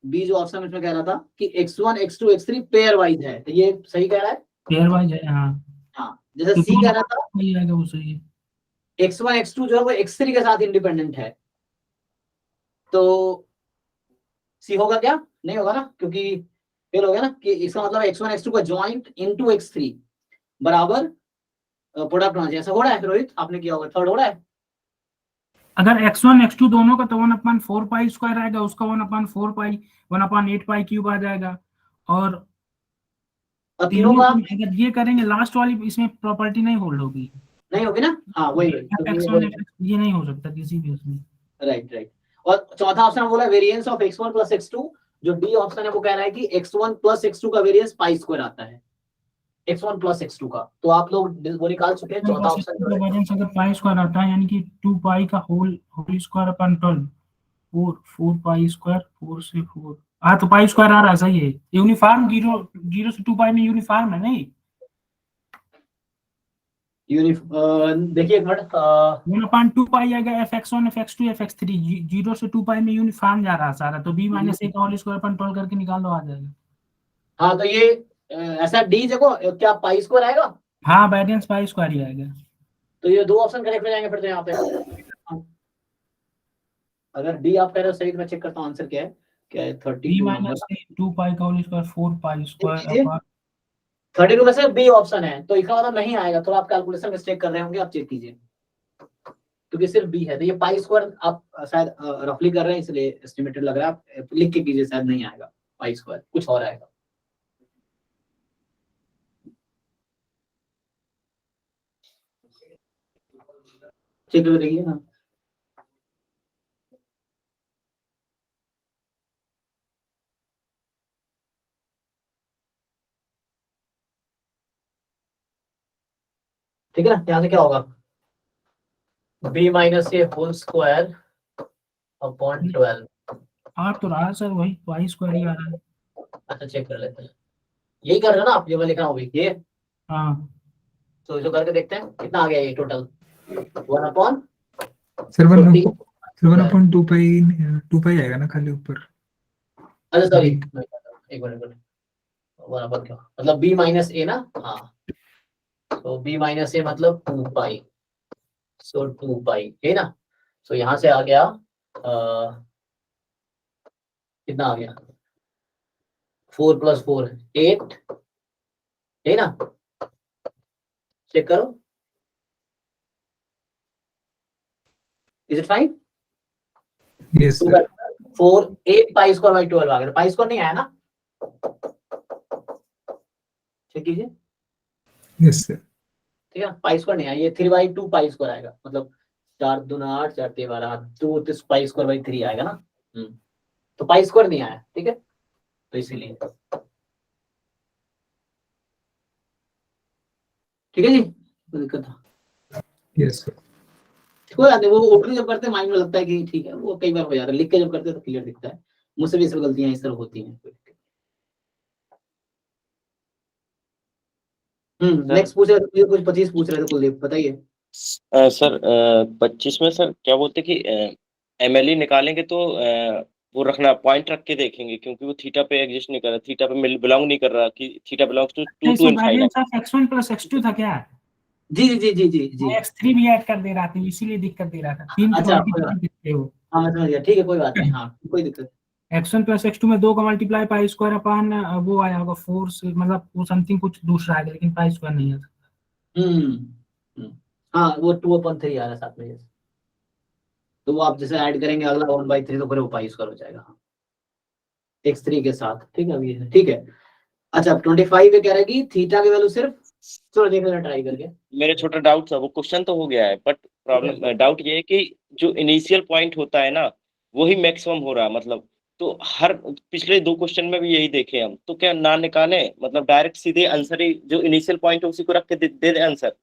बी जो ऑप्शन इसमें कह रहा था कि x1 x2 x3 pair wise है, तो ये सही कह रहा है। पेयर वाइज है, हाँ। हाँ, जैसे तो सी कह रहा था सही आएगा, वो सही है। x1 x2 जो है वो x3 के साथ इंडिपेंडेंट है, तो सी होगा क्या? नहीं होगा ना, क्योंकि फेल हो गया ना, कि इसका मतलब x1 x2 का ज्वाइंट इनटू x3 बराबर प्रोडक्ट होना चाहिए। ऐसा हो रहा है रोहित, आपने किया होगा, थर्ड हो रहा है। अगर x1 x2 दोनों का तो 1/4 पाई स्क्वायर आएगा, उसका 1/4 पाई 1/8 पाई क्यूब आ जाएगा। और और तीनों का अगर ये करेंगे लास्ट वाली, इसमें प्रॉपर्टी नहीं होल्ड होगी, नहीं होगी ना। हाँ वही x1 ये नहीं हो सकता किसी भी उसमें। राइट। और चौथा ऑप्शन बोला variance of x1 plus x2, जो डी ऑप्शन है वो कह रहा है कि x1 प्लस x2 का वेरिएंस पाई स्क्वायर आता है, x1 प्लस x2 का। तो आप लोग वो निकाल चुके हैं, चौथा ऑप्शन जो है वेरिएंस अगर पाई स्क्वायर आता है यानी कि 2 पाई का whole square upon 12 4 pi square 4 से 4 तो पाई स्क्वायर आ रहा है, सही है। यूनिफॉर्म 0 से 2 पाई में यूनिफॉर्म है नहीं। देखिए एक मिनट, 1/2 पाई आएगा fx1 fx2 fx3, 0 से 2 पाई में यूनिफॉर्म जा रहा है सारा, तो b माइनस a का होल स्क्वायर अपन 12 करके निकाल लो, आ जाएगा। हाँ तो ये ऐसा डी देखो क्या पाई स्क्वायर आएगा। हाँ वेरिएंस पाई स्क्वायर ही आएगा। तो ये दो ऑप्शन करेक्ट हो जाएंगे फिर तो यहाँ पे। अगर डी आप कह रहे हो सही, तो मैं चेक करता हूँ आंसर क्या है। क्या है 32 b माइनस a 2 पाई का होल स्क्वायर 4 पाई स्क्वायर 32 में से बी ऑप्शन है, तो इसका मतलब नहीं आएगा। थोड़ा आप कैलकुलेशन मिस्टेक कर रहे होंगे, आप चेक कीजिए, क्योंकि सिर्फ बी है। तो ये पाई स्क्वायर आप शायद रफली कर रहे हैं इसलिए एस्टिमेटेड लग रहा है। आप लिख के कीजिए, शायद नहीं आएगा पाई स्क्वायर, कुछ और आएगा। चेक कर देखिए ना। ठीक है ना, यहाँ से क्या होगा, b माइनस ए होल स्क्वायर अपॉन 12। आ तो रहा है सर, वही पाई स्क्वायर ही आ रहा है। अच्छा चेक कर लेते हैं, यही कर रहे हो ना आप, जो मैं लिख रहा हूँ अभी ये। हाँ तो जो करके देखते हैं कितना आ गया ये टोटल, 1 अपॉन सर 1/2 पाई 2 पाई आएगा ना खाली ऊपर। अच्छा सॉरी एक मिनट, 1 अपॉन क्या मतलब b माइनस ए ना। हाँ तो b माइनस ए मतलब 2 पाई, सो 2 पाई है ना। सो यहाँ से आ गया कितना आ गया, 4 + 4 8 है ना। चेक करो, is it fine. Yes sir 4 8 pi square by 12 आ गया। पाई स्क्वायर नहीं आया ना, चेक कीजिए। यस सर ठीक है, पाई स्क्वायर नहीं आया, ये 3/2 पाई स्क्वायर आएगा, मतलब 4 दूना 8 4 3 12 2 पाई स्क्वायर बाई 3 आएगा ना। तो पाई स्क्वायर नहीं आया, ठीक है, तो इसीलिए। ठीक है जी, कोई दिक्कत था। यस सर कोई बात नहीं, वो ओपनिंग जब करते हैं माइंड में लगता है कि ठीक है, वो कई बार हो जाता है, लिख के जब करते हैं तो क्लियर दिखता है। मुझसे भी सब गलतियां इस तरह होती हैं। नेक्स्ट पूछ रहे थे कुछ, 25 पूछ रहे थे कुलदीप, बताइए। सर 25 में सर क्या बोलते कि एमएलई निकालेंगे तो वो रखना पॉइंट रख के देखेंगे, क्योंकि वो थीटा पे एग्जिस्ट नहीं कर रहा, थीटा पे बिलोंग नहीं कर रहा कि theta belongs to 2 to infinity। Variance of x1 plus x2 था क्या? जी जी जी जी जी x3 भी ऐड कर दे रहा था, इसीलिए दिक्कत दे रहा था। 3 अच्छा वो हाँ मैं समझ गया, ठीक है कोई बात नहीं, हाँ कोई दिक्कत। x1 प्लस x2 में 2 का मल्टीप्लाई पाई स्क्वायर अपॉन वो आया होगा 4 से, मतलब वो समथिंग कुछ दूसरा आएगा, लेकिन पाई स्क्वायर नहीं आता। हाँ वो 2/3 आ रहा है साथ में, तो वो आप जैसे ऐड करेंगे अगला 1/3 तो फिर वो पाई स्क्वायर हो जाएगा x3 के साथ। ठीक है, अभी ठीक है। अच्छा 25 पे कह रहा है कि थीटा की वैल्यू सिर्फ, चलो देख लेना ट्राई करके। मेरे छोटा डाउट था, वो क्वेश्चन तो हो गया है, बट प्रॉब्लम डाउट ये है कि जो इनिशियल पॉइंट होता है ना वही मैक्सिमम हो रहा है, मतलब तो हर पिछले 2 क्वेश्चन में भी यही देखे हम, तो क्या ना निकाले, मतलब डायरेक्ट सीधे आंसर ही जो इनिशियल पॉइंट है उसी को रख के दे दे आंसर,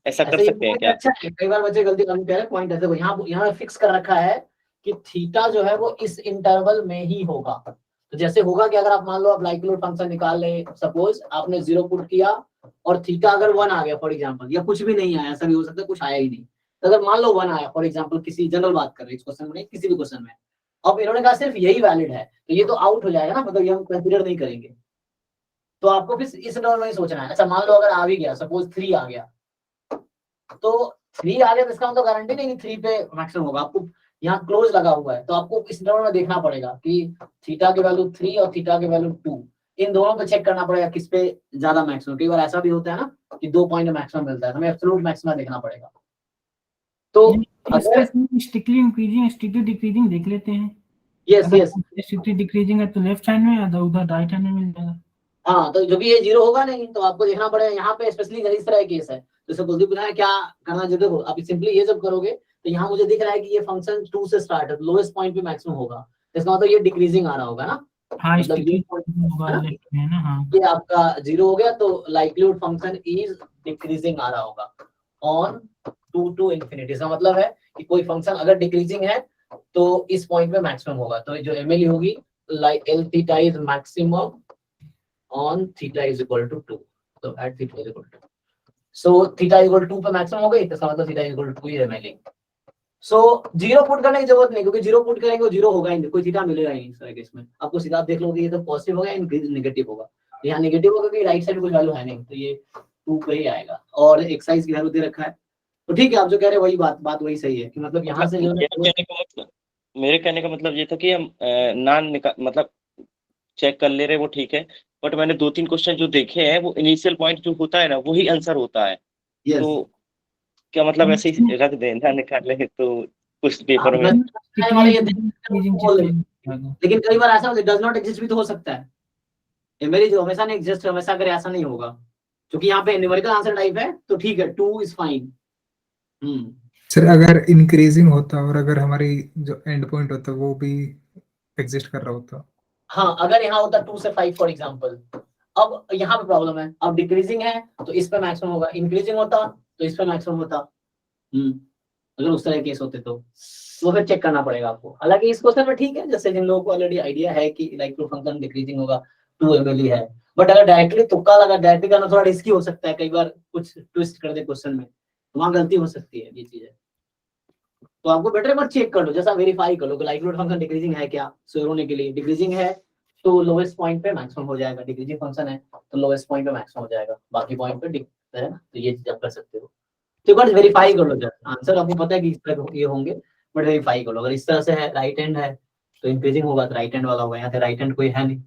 ऐसा कर सकते हैं क्या? अच्छा कई बार बच्चे गलती करते हैं, पॉइंट ऐसे यहाँ फिक्स कर रखा है कि थीटा जो है वो इस इंटरवल में ही होगा। तो जैसे होगा कि अगर आप मान लो आप लाइक्लीहुड फंक्शन निकाल ले, सपोज आपने 0 पुट किया और थीटा अगर 1 आ गया फॉर एग्जांपल, या कुछ भी नहीं आया, ऐसा भी हो सकता है कुछ आया ही नहीं, तो अगर मान लो 1 आया फॉर एग्जांपल, किसी जनरल बात कर रहे हैं इस क्वेश्चन में, किसी भी क्वेश्चन में, अब इन्होंने कहा सिर्फ यही वैलिड है, तो ये तो आउट हो जाएगा ना, मतलब ये हम कंसीडर नहीं करेंगे। तो आपको फिर इस इंटरवल में ही सोचना है। अच्छा मान लो अगर आ भी गया, सपोज 3 आ गया, तो 3 आ गया तो इसका मतलब गारंटी नहीं कि 3 पे मैक्सिमम होगा, आपको यहाँ क्लोज लगा हुआ है, तो आपको इस इंटरवल में देखना पड़ेगा कि थीटा की वैल्यू 3 और थीटा की वैल्यू 2, इन दोनों पे चेक करना पड़ेगा किस पे ज्यादा मैक्सिमम। कई बार ऐसा भी होता है ना कि 2 पॉइंट में मैक्सिमम मिलता है, हमें एब्सोल्यूट मैक्सिमा देखना पड़ेगा। तो अगर स्ट्रिक्टली इंक्रीजिंग स्ट्रिक्टली डिक्रीजिंग देख लेते हैं। यस अगर यस स्ट्रिक्टली डिक्रीजिंग है तो लेफ्ट हैंड में, अगर उधर राइट हैंड में मिल जाएगा। हाँ, तो जो कि ये 0 होगा नहीं, तो आपको देखना पड़ेगा यहाँ पे, स्पेशली इस तरह केस है। जैसे कुलदीप बताया क्या करना चाहिए, देखो आप सिंपली ये जब करोगे तो यहाँ मुझे दिख रहा है कि ये फंक्शन 2 से स्टार्ट है, लोएस्ट पॉइंट पे मैक्सिमम होगा, इसका मतलब ये डिक्रीजिंग आ रहा होगा ना, हाँ मतलब ये होगा लेफ्ट में ना। हाँ, ये आपका 0 हो गया, तो लाइक्लीहुड फंक्शन इज डिक्रीजिंग आ रहा होगा ऑन 2 to infinity। इसका मतलब है कि कोई फंक्शन अगर डिक्रीजिंग है तो इस पॉइंट पे मैक्सिमम होगा, तो जो एमएल होगी like l theta is maximum on theta is equal to 2, तो at theta is equal to, so theta is equal to 2 पे मैक्सिमम हो गई, तो इसका मतलब theta is equal to 2 ML. So 0 put करने की जरूरत नहीं, क्योंकि 0 पुट करेंगे वो 0 होगा ही नहीं, कोई थीटा मिलेगा ही नहीं इस तरह के। इसमें आपको सीधा आप देख लोगे ये तो पॉजिटिव होगा या नेगेटिव होगा, यहाँ नेगेटिव होगा क्योंकि राइट साइड कोई वैल्यू है नहीं, तो ये 2 पे ही आएगा, और एक्साइज की वैल्यू दे रखा है। तो ठीक है, आप जो कह रहे हैं वही बात वही सही है कि मतलब यहाँ से जो मेरे कहने का मतलब ये था कि हम मतलब चेक कर ले रहे वो ठीक है, बट मैंने 2-3 क्वेश्चन जो देखे हैं वो इनिशियल पॉइंट जो होता है ना वही आंसर होता है। yes, तो क्या मतलब ऐसे ही रख दें ना निकाले तो कुछ पेपर में। लेकिन कई बार ऐसा डज नॉट एग्जिस्ट भी तो हो सकता है, मेरी जो हमेशा नहीं एग्जिस्ट हमेशा करे ऐसा नहीं होगा, क्योंकि यहाँ पे न्यूमेरिकल आंसर टाइप है, तो ठीक है 2 इज फाइन। सर अगर इंक्रीजिंग होता और अगर हमारी जो एंड पॉइंट होता वो भी एग्जिस्ट कर रहा होता, हाँ, अगर यहाँ होता 2 से 5 फॉर एग्जांपल, अब यहाँ पे प्रॉब्लम है, अब डिक्रीजिंग है तो इस पे मैक्सिमम होगा, इंक्रीजिंग होता तो इस पे मैक्सिमम होता। अगर उस तरह केस होते तो वो फिर चेक करना पड़ेगा आपको। हालांकि इस क्वेश्चन में ठीक है, जैसे जिन लोगों को ऑलरेडी आइडिया है कि लाइक फंक्शन डिक्रीजिंग होगा 2 ml है, बट अगर डायरेक्टली तुक्का लगा, डायरेक्टली करना थोड़ा रिस्की हो सकता है, कई बार कुछ ट्विस्ट कर दे क्वेश्चन में, तो वहाँ गलती हो सकती है, ये चीज है। तो आपको बेटर एक बार चेक कर लो, जैसा वेरीफाई कर लो कि लाइक्लीहुड फंक्शन डिक्रीजिंग है क्या, श्योर होने के लिए। डिक्रीजिंग है तो लोएस्ट पॉइंट पे मैक्सिमम हो जाएगा, डिक्रीजिंग फंक्शन है तो लोएस्ट पॉइंट पे मैक्सिमम हो जाएगा, बाकी पॉइंट पे है ना, तो ये चीज आप कर सकते हो। तो एक बार वेरीफाई कर लो, जैसा आंसर आपको पता है कि इस तरह ये होंगे, बट वेरीफाई कर लो। अगर इस तरह से है, राइट हैंड है तो इंक्रीजिंग होगा तो राइट हैंड वाला होगा, यहाँ पे राइट हैंड कोई है नहीं,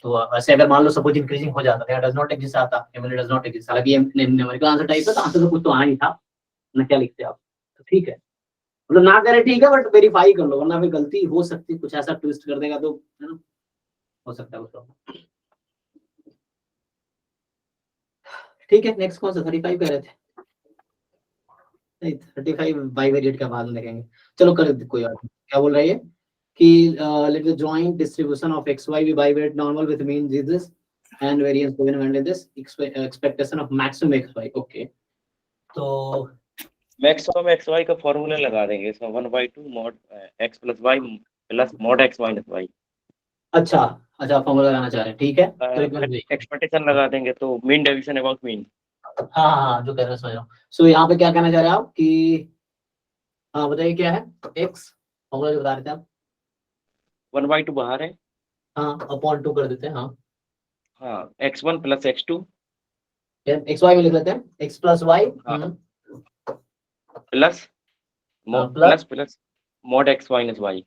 तो वैसे अगर मान लो सपोज इंक्रीजिंग हो जाता है, डज नॉट एग्जिस्ट आता, एमएल डज नॉट एग्जिस्ट, हालांकि ये न्यूमेरिकल आंसर टाइप है तो आंसर तो कुछ तो आना ही था ना, क्या लिखते आप, तो ठीक है, मतलब ना करे ठीक है, बट वेरीफाई कर लो, वरना फिर गलती हो सकती है, कुछ ऐसा ट्विस्ट कर देगा तो है ना, हो सकता है कुछ। ठीक है, नेक्स्ट कौन सा 35 कह रहे थे, नहीं 35 बाइवेरिएट का बाद में देखेंगे, चलो कर देते, कोई बात नहीं। क्या बोल रही है कि let the joint distribution of x y be bivariate normal with mean this and variance given and this expectation of maximum x y. Okay, तो मैक्सिमम एक्स वाई का फॉर्मूला लगा देंगे, इसमें 1/2 mod x + y plus mod x - y। अच्छा formula लगाना चाह रहे हैं, ठीक है, तो एक बार एक्सपेक्टेशन लगा देंगे तो मीन डेविएशन अबाउट मीन। हाँ जो कह रहे हैं समझ रहा हूँ। सो यहाँ पे क्या कहना चाह रहे हैं आप कि हाँ बताइए क्या है, एक्स फॉर्मूला जो बता रहे थे आप, 1/2 बाहर है, हाँ अपॉन 2 कर देते हैं, हाँ x1 + x2 एक्स वाई में लिख लेते हैं, x plus y plus mod x - y।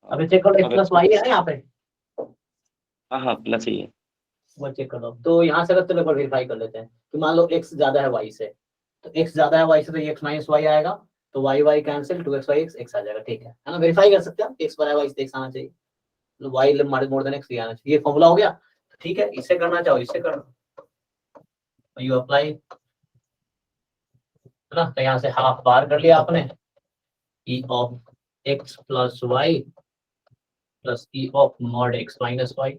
अभी चेक करो, एक्स प्लस वाई है ना यहाँ पे, हाँ प्लस ही है, वो चेक कर लो। तो यहाँ से अगर तो एक बार वेरीफाई कर लेते हैं कि मान लो x ज्यादा है y से, तो x ज्यादा है y से तो ये x - y आएगा, तो y कैंसिल, 2xy x आ जाएगा, ठीक है ना, वेरीफाई कर सकते हैं, x बराबर y से x आना चाहिए, y मोर देन x आना चाहिए, ये फॉर्मूला हो गया, तो ठीक है, इससे करना चाहो इससे कर लो, यू अप्लाई है ना, तो यहाँ से हाफ बार कर लिया आपने, e of x plus y plus e of mod x minus y,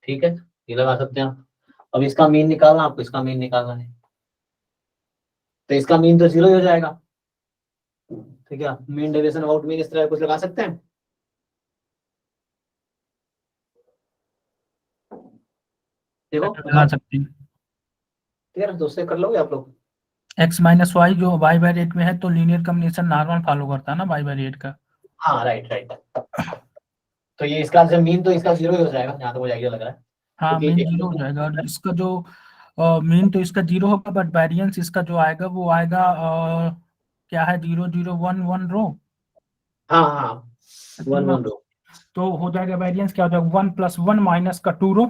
ठीक है, ये लगा सकते हैं आप। अब इसका मीन निकालना, आपको इसका मीन निकालना है, तो इसका मीन तो 0 ही हो जाएगा, ठीक है, मीन डेविएशन अबाउट मीन इस तरह कुछ लगा सकते हैं, देखो लगा सकते हैं। ठीक है ना, दोस्तों कर लोगे आप लोग। x - y जो y/8 में है तो लीनियर कॉम्बिनेशन नॉर्मल फॉलो करता है ना y/8 का। हाँ राइट, तो ये इसका जो मीन तो इसका 0 ही हो जाएगा, जहाँ तक मुझे आइडिया लग रहा है, हाँ क्योंकि मीन 0 हो जाएगा, और इसका जो मीन तो इसका 0 होगा, बट वेरिएंस इसका जो आएगा वो आएगा क्या है 0 0 1 1 रो, हाँ 1 1 रो, तो हो जाएगा वेरिएंस क्या हो जाएगा 1 + 1 - का 2 रो,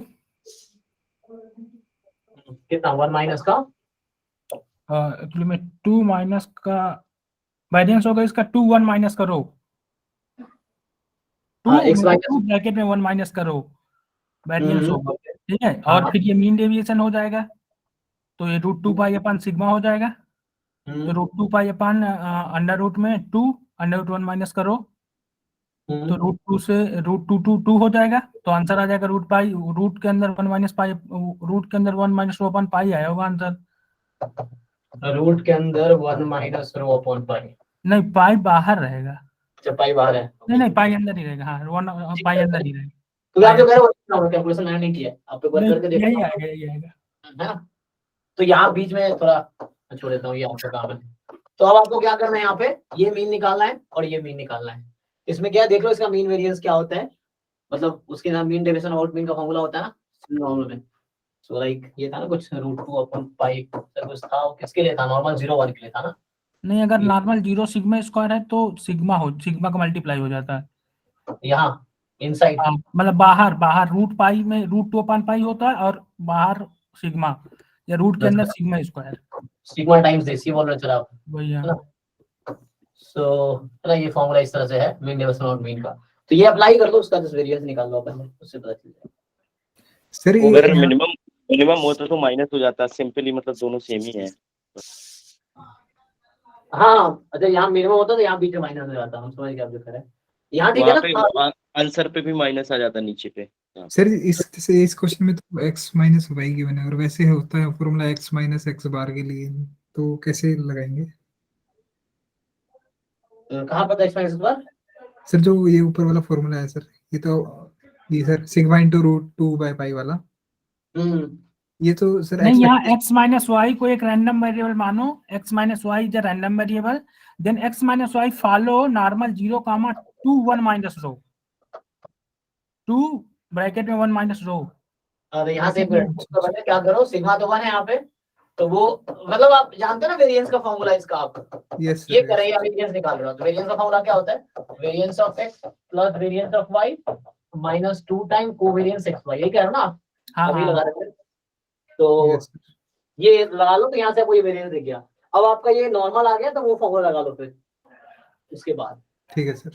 कितना 1 माइनस का एक्चुअली में 2 माइनस का वेरिएंस होगा इसका 2 1 माइनस करो 2 हाँ, x माइनस 2 ब्रैकेट में 1 माइनस करो वेरिएंस होगा, ठीक है। हाँ। और फिर ये मीन डेविएशन हो जाएगा, तो ये रूट 2 पाई अपन सिग्मा हो जाएगा। तो रूट 2 पाई अपन अंडर रूट में 2 अंडर रूट 1 माइनस करो, तो रूट 2 से रूट 2 हो जाएगा, तो आंसर आ जाएगा रूट पाई, रूट के अंदर 1 माइनस पाई, रूट के अंदर 1 माइनस रो अपन पाई आया होगा आंसर। रूट के अंदर 1 माइनस रो अपॉन पाई, नहीं पाई बाहर रहेगा, जब पाई बाहर है। नहीं पाई अंदर ही रहेगा, हाँ 1 पाई अंदर ही रहेगा। क्योंकि आप जो कह रहे हो कैलकुलेशन मैंने नहीं किया, आप एक बार नहीं, करके देखो, यही आएगा यही आएगा। है ना। तो यहाँ बीच में थोड़ा छोड़ देता हूँ, ये आपका काम है। तो अब आपको क्या करना है, यहाँ पे ये मीन निकालना है और ये मीन निकालना है। इसमें क्या है, देख लो इसका मीन वेरिएंस क्या होता है, मतलब उसके नाम मीन डेविएशन आउट मीन का फॉर्मूला होता है ना नॉर्मल में। सो लाइक ये था ना कुछ रूट 2 अपॉन पाई कुछ था, वो किसके लिए था, नॉर्मल 0 1 के लिए था ना। नहीं, अगर नॉर्मल 0 सिग्मा स्क्वायर है तो सिग्मा का मल्टीप्लाई हो जाता है यहाँ इनसाइड, मतलब बाहर रूट पाई में रूट 2 अपॉन पाई होता है और बाहर सिग्मा, या रूट के अंदर sigma square, sigma times this, ये बोल रहे थे आप। वही है। सो ये फॉर्मूला इस तरह से है मीन डेविएशन आउट मीन का। तो ये अप्लाई कर लो, उसका जस्ट वेरिएंस निकाल लो अपन, उससे पता चल जाएगा। सर वो ये अगर मिनिमम होता तो माइनस हो जाता, सिंपली मतलब दोनों सेम ही है। हाँ, अच्छा यहाँ मिनिमम होता तो यहाँ बीच में माइनस हो जाता, हम समझ गए आप जो कह रहे हैं। यहाँ ठीक है वहाँ ना। पे आंसर पे भी माइनस आ जाता नीचे पे। सर इस क्वेश्चन में तो x माइनस वाई गिवन है, और वैसे होता है फॉर्मूला x माइनस एक्स बार के लिए, तो कैसे लगाएंगे कहाँ पता है एक्सपेंस बार? सर? जो ये ऊपर वाला फॉर्मूला है सर, ये तो ये sir sigma into root 2 by pi वाला, ये तो सर नहीं, यहाँ x माइनस वाई को एक रैंडम वेरिएबल मानो, x minus y is a random variable, then x minus y follow normal 0 comma 2 1 minus rho, 2 bracket में 1 माइनस रो। अरे यहाँ से तो बता क्या करो, सिग्मा तो 1 है यहाँ पे, तो वो मतलब आप जानते हो ना वेरिएंस का फॉर्मूला इसका, आप यस ये करें या वेरिएंस निकाल रहे हो, तो वेरिएंस का फॉर्मूला क्या होता है, variance of x plus variance of y minus 2 time covariance x y, यही कह रहे हो ना आप? हाँ अभी हाँ लगा रहे थे, तो ये लगा लो, तो यहाँ से आपको ये वेरिएंस दिख गया। अब आपका ये नॉर्मल आ गया, तो वो फॉर्मूला लगा लो फिर उसके बाद। ठीक है सर।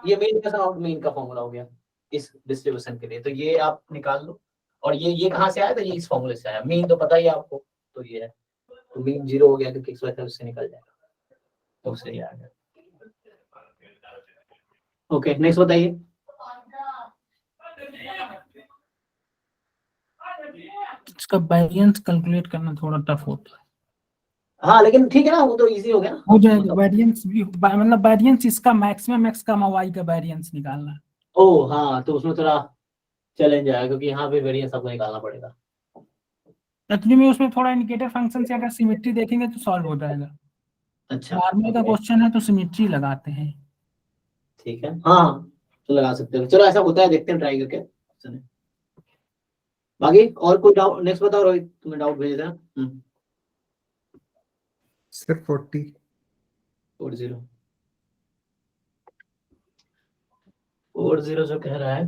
ये मीन डेविएशन आउट मीन का फॉर्मूला हो गया इस डिस्ट्रीब्यूशन के लिए, तो ये आप निकाल लो। और ये कहाँ से आया, तो ये इस फॉर्मूले से आया, मीन तो पता ही है आपको, तो ये है, तो मीन 0 हो गया क्योंकि x y उससे निकल जाएगा, तो उससे ये आ गया। ओके, नेक्स्ट बताइए। इसका वेरिएंस कैलकुलेट करना थोड़ा टफ होता है। हाँ लेकिन ठीक है ना, वो तो इजी हो गया ना, हो जाएगा वेरिएंस भी, मतलब वेरिएंस इसका मैक्सिमम x का y का वेरिएंस निकालना। ओ हाँ, तो उसमें थोड़ा चैलेंज आया क्योंकि यहाँ पे वेरिएंस आपको निकालना पड़ेगा। एक्चुअली में उसमें थोड़ा इंडिकेटर फंक्शन से अगर सिमेट्री देखेंगे तो सॉल्व हो जाएगा। अच्छा, नॉर्मल का क्वेश्चन है तो सिमेट्री लगाते हैं। ठीक है, हाँ तो लगा सकते हो, चलो ऐसा होता है, देखते हैं ट्राई करके। बाकी और कोई डाउट, नेक्स्ट बताओ रोहित, तुम्हें डाउट भेजे थे ना। सर 40 जो कह रहा है,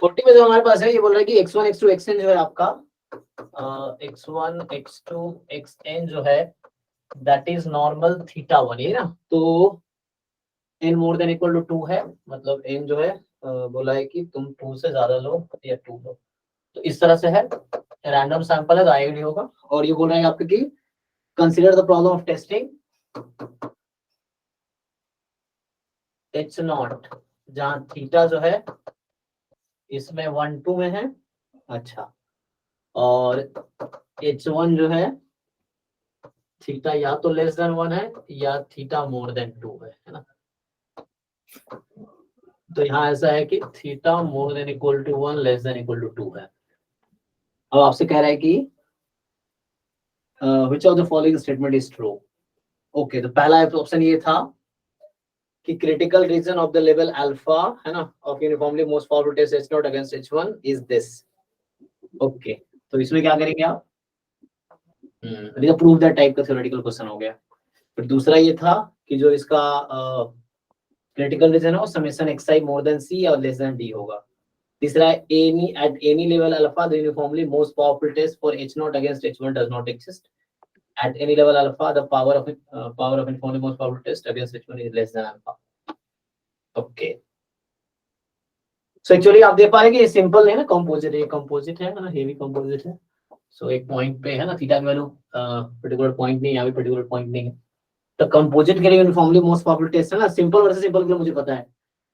फोर्टी में जो हमारे पास है, ये बोल रहा है कि x1 x2 xn जो है आपका, x1 x2 xn जो है दैट इज नॉर्मल θ1, ये ना, तो n more than equal to 2 है, मतलब n जो है बोला है कि तुम 2 से ज्यादा लो या 2 लो, तो इस तरह से है, रैंडम सैंपल है तो आईडी होगा। और ये बोल रहा है आपके कि consider the problem of testing h0 जहाँ थीटा जो है इसमें 1 2 में है, अच्छा, और h1 जो है थीटा या तो लेस देन 1 है या थीटा मोर देन 2 है ना। तो यहाँ ऐसा है कि theta more than equal to 1 less than equal to 2 है। अब आपसे कह रहा है कि which of the following statement is true। Okay, तो पहला ऑप्शन ये था कि critical region of the level alpha है ना of uniformly most powerful test h0 against h1 is this. Okay, तो इसमें क्या करेंगे आप, प्रूव दैट टाइप का थ्योरेटिकल क्वेश्चन हो गया। फिर दूसरा ये था कि जो इसका क्रिटिकल रीजन है वो summation xi more than c और लेस देन d होगा। तीसरा है at any level alpha the uniformly most powerful test for h0 against h1 does not exist. At any level alpha the power of uniformly most powerful test against h1 is less than alpha. Okay. So actually आप देख पा रहे हैं कि ये simple है ना, composite है, कंपोजिट है ना, हेवी कंपोजिट है। सो एक पॉइंट पे है ना थीटा की वैल्यू पर्टिकुलर पॉइंट नहीं, यहाँ भी पर्टिकुलर पॉइंट नहीं है। तो कंपोजिट के लिए यूनिफॉर्मली मोस्ट पावरफुल टेस्ट है ना, सिंपल वर्सेस सिंपल के लिए मुझे पता है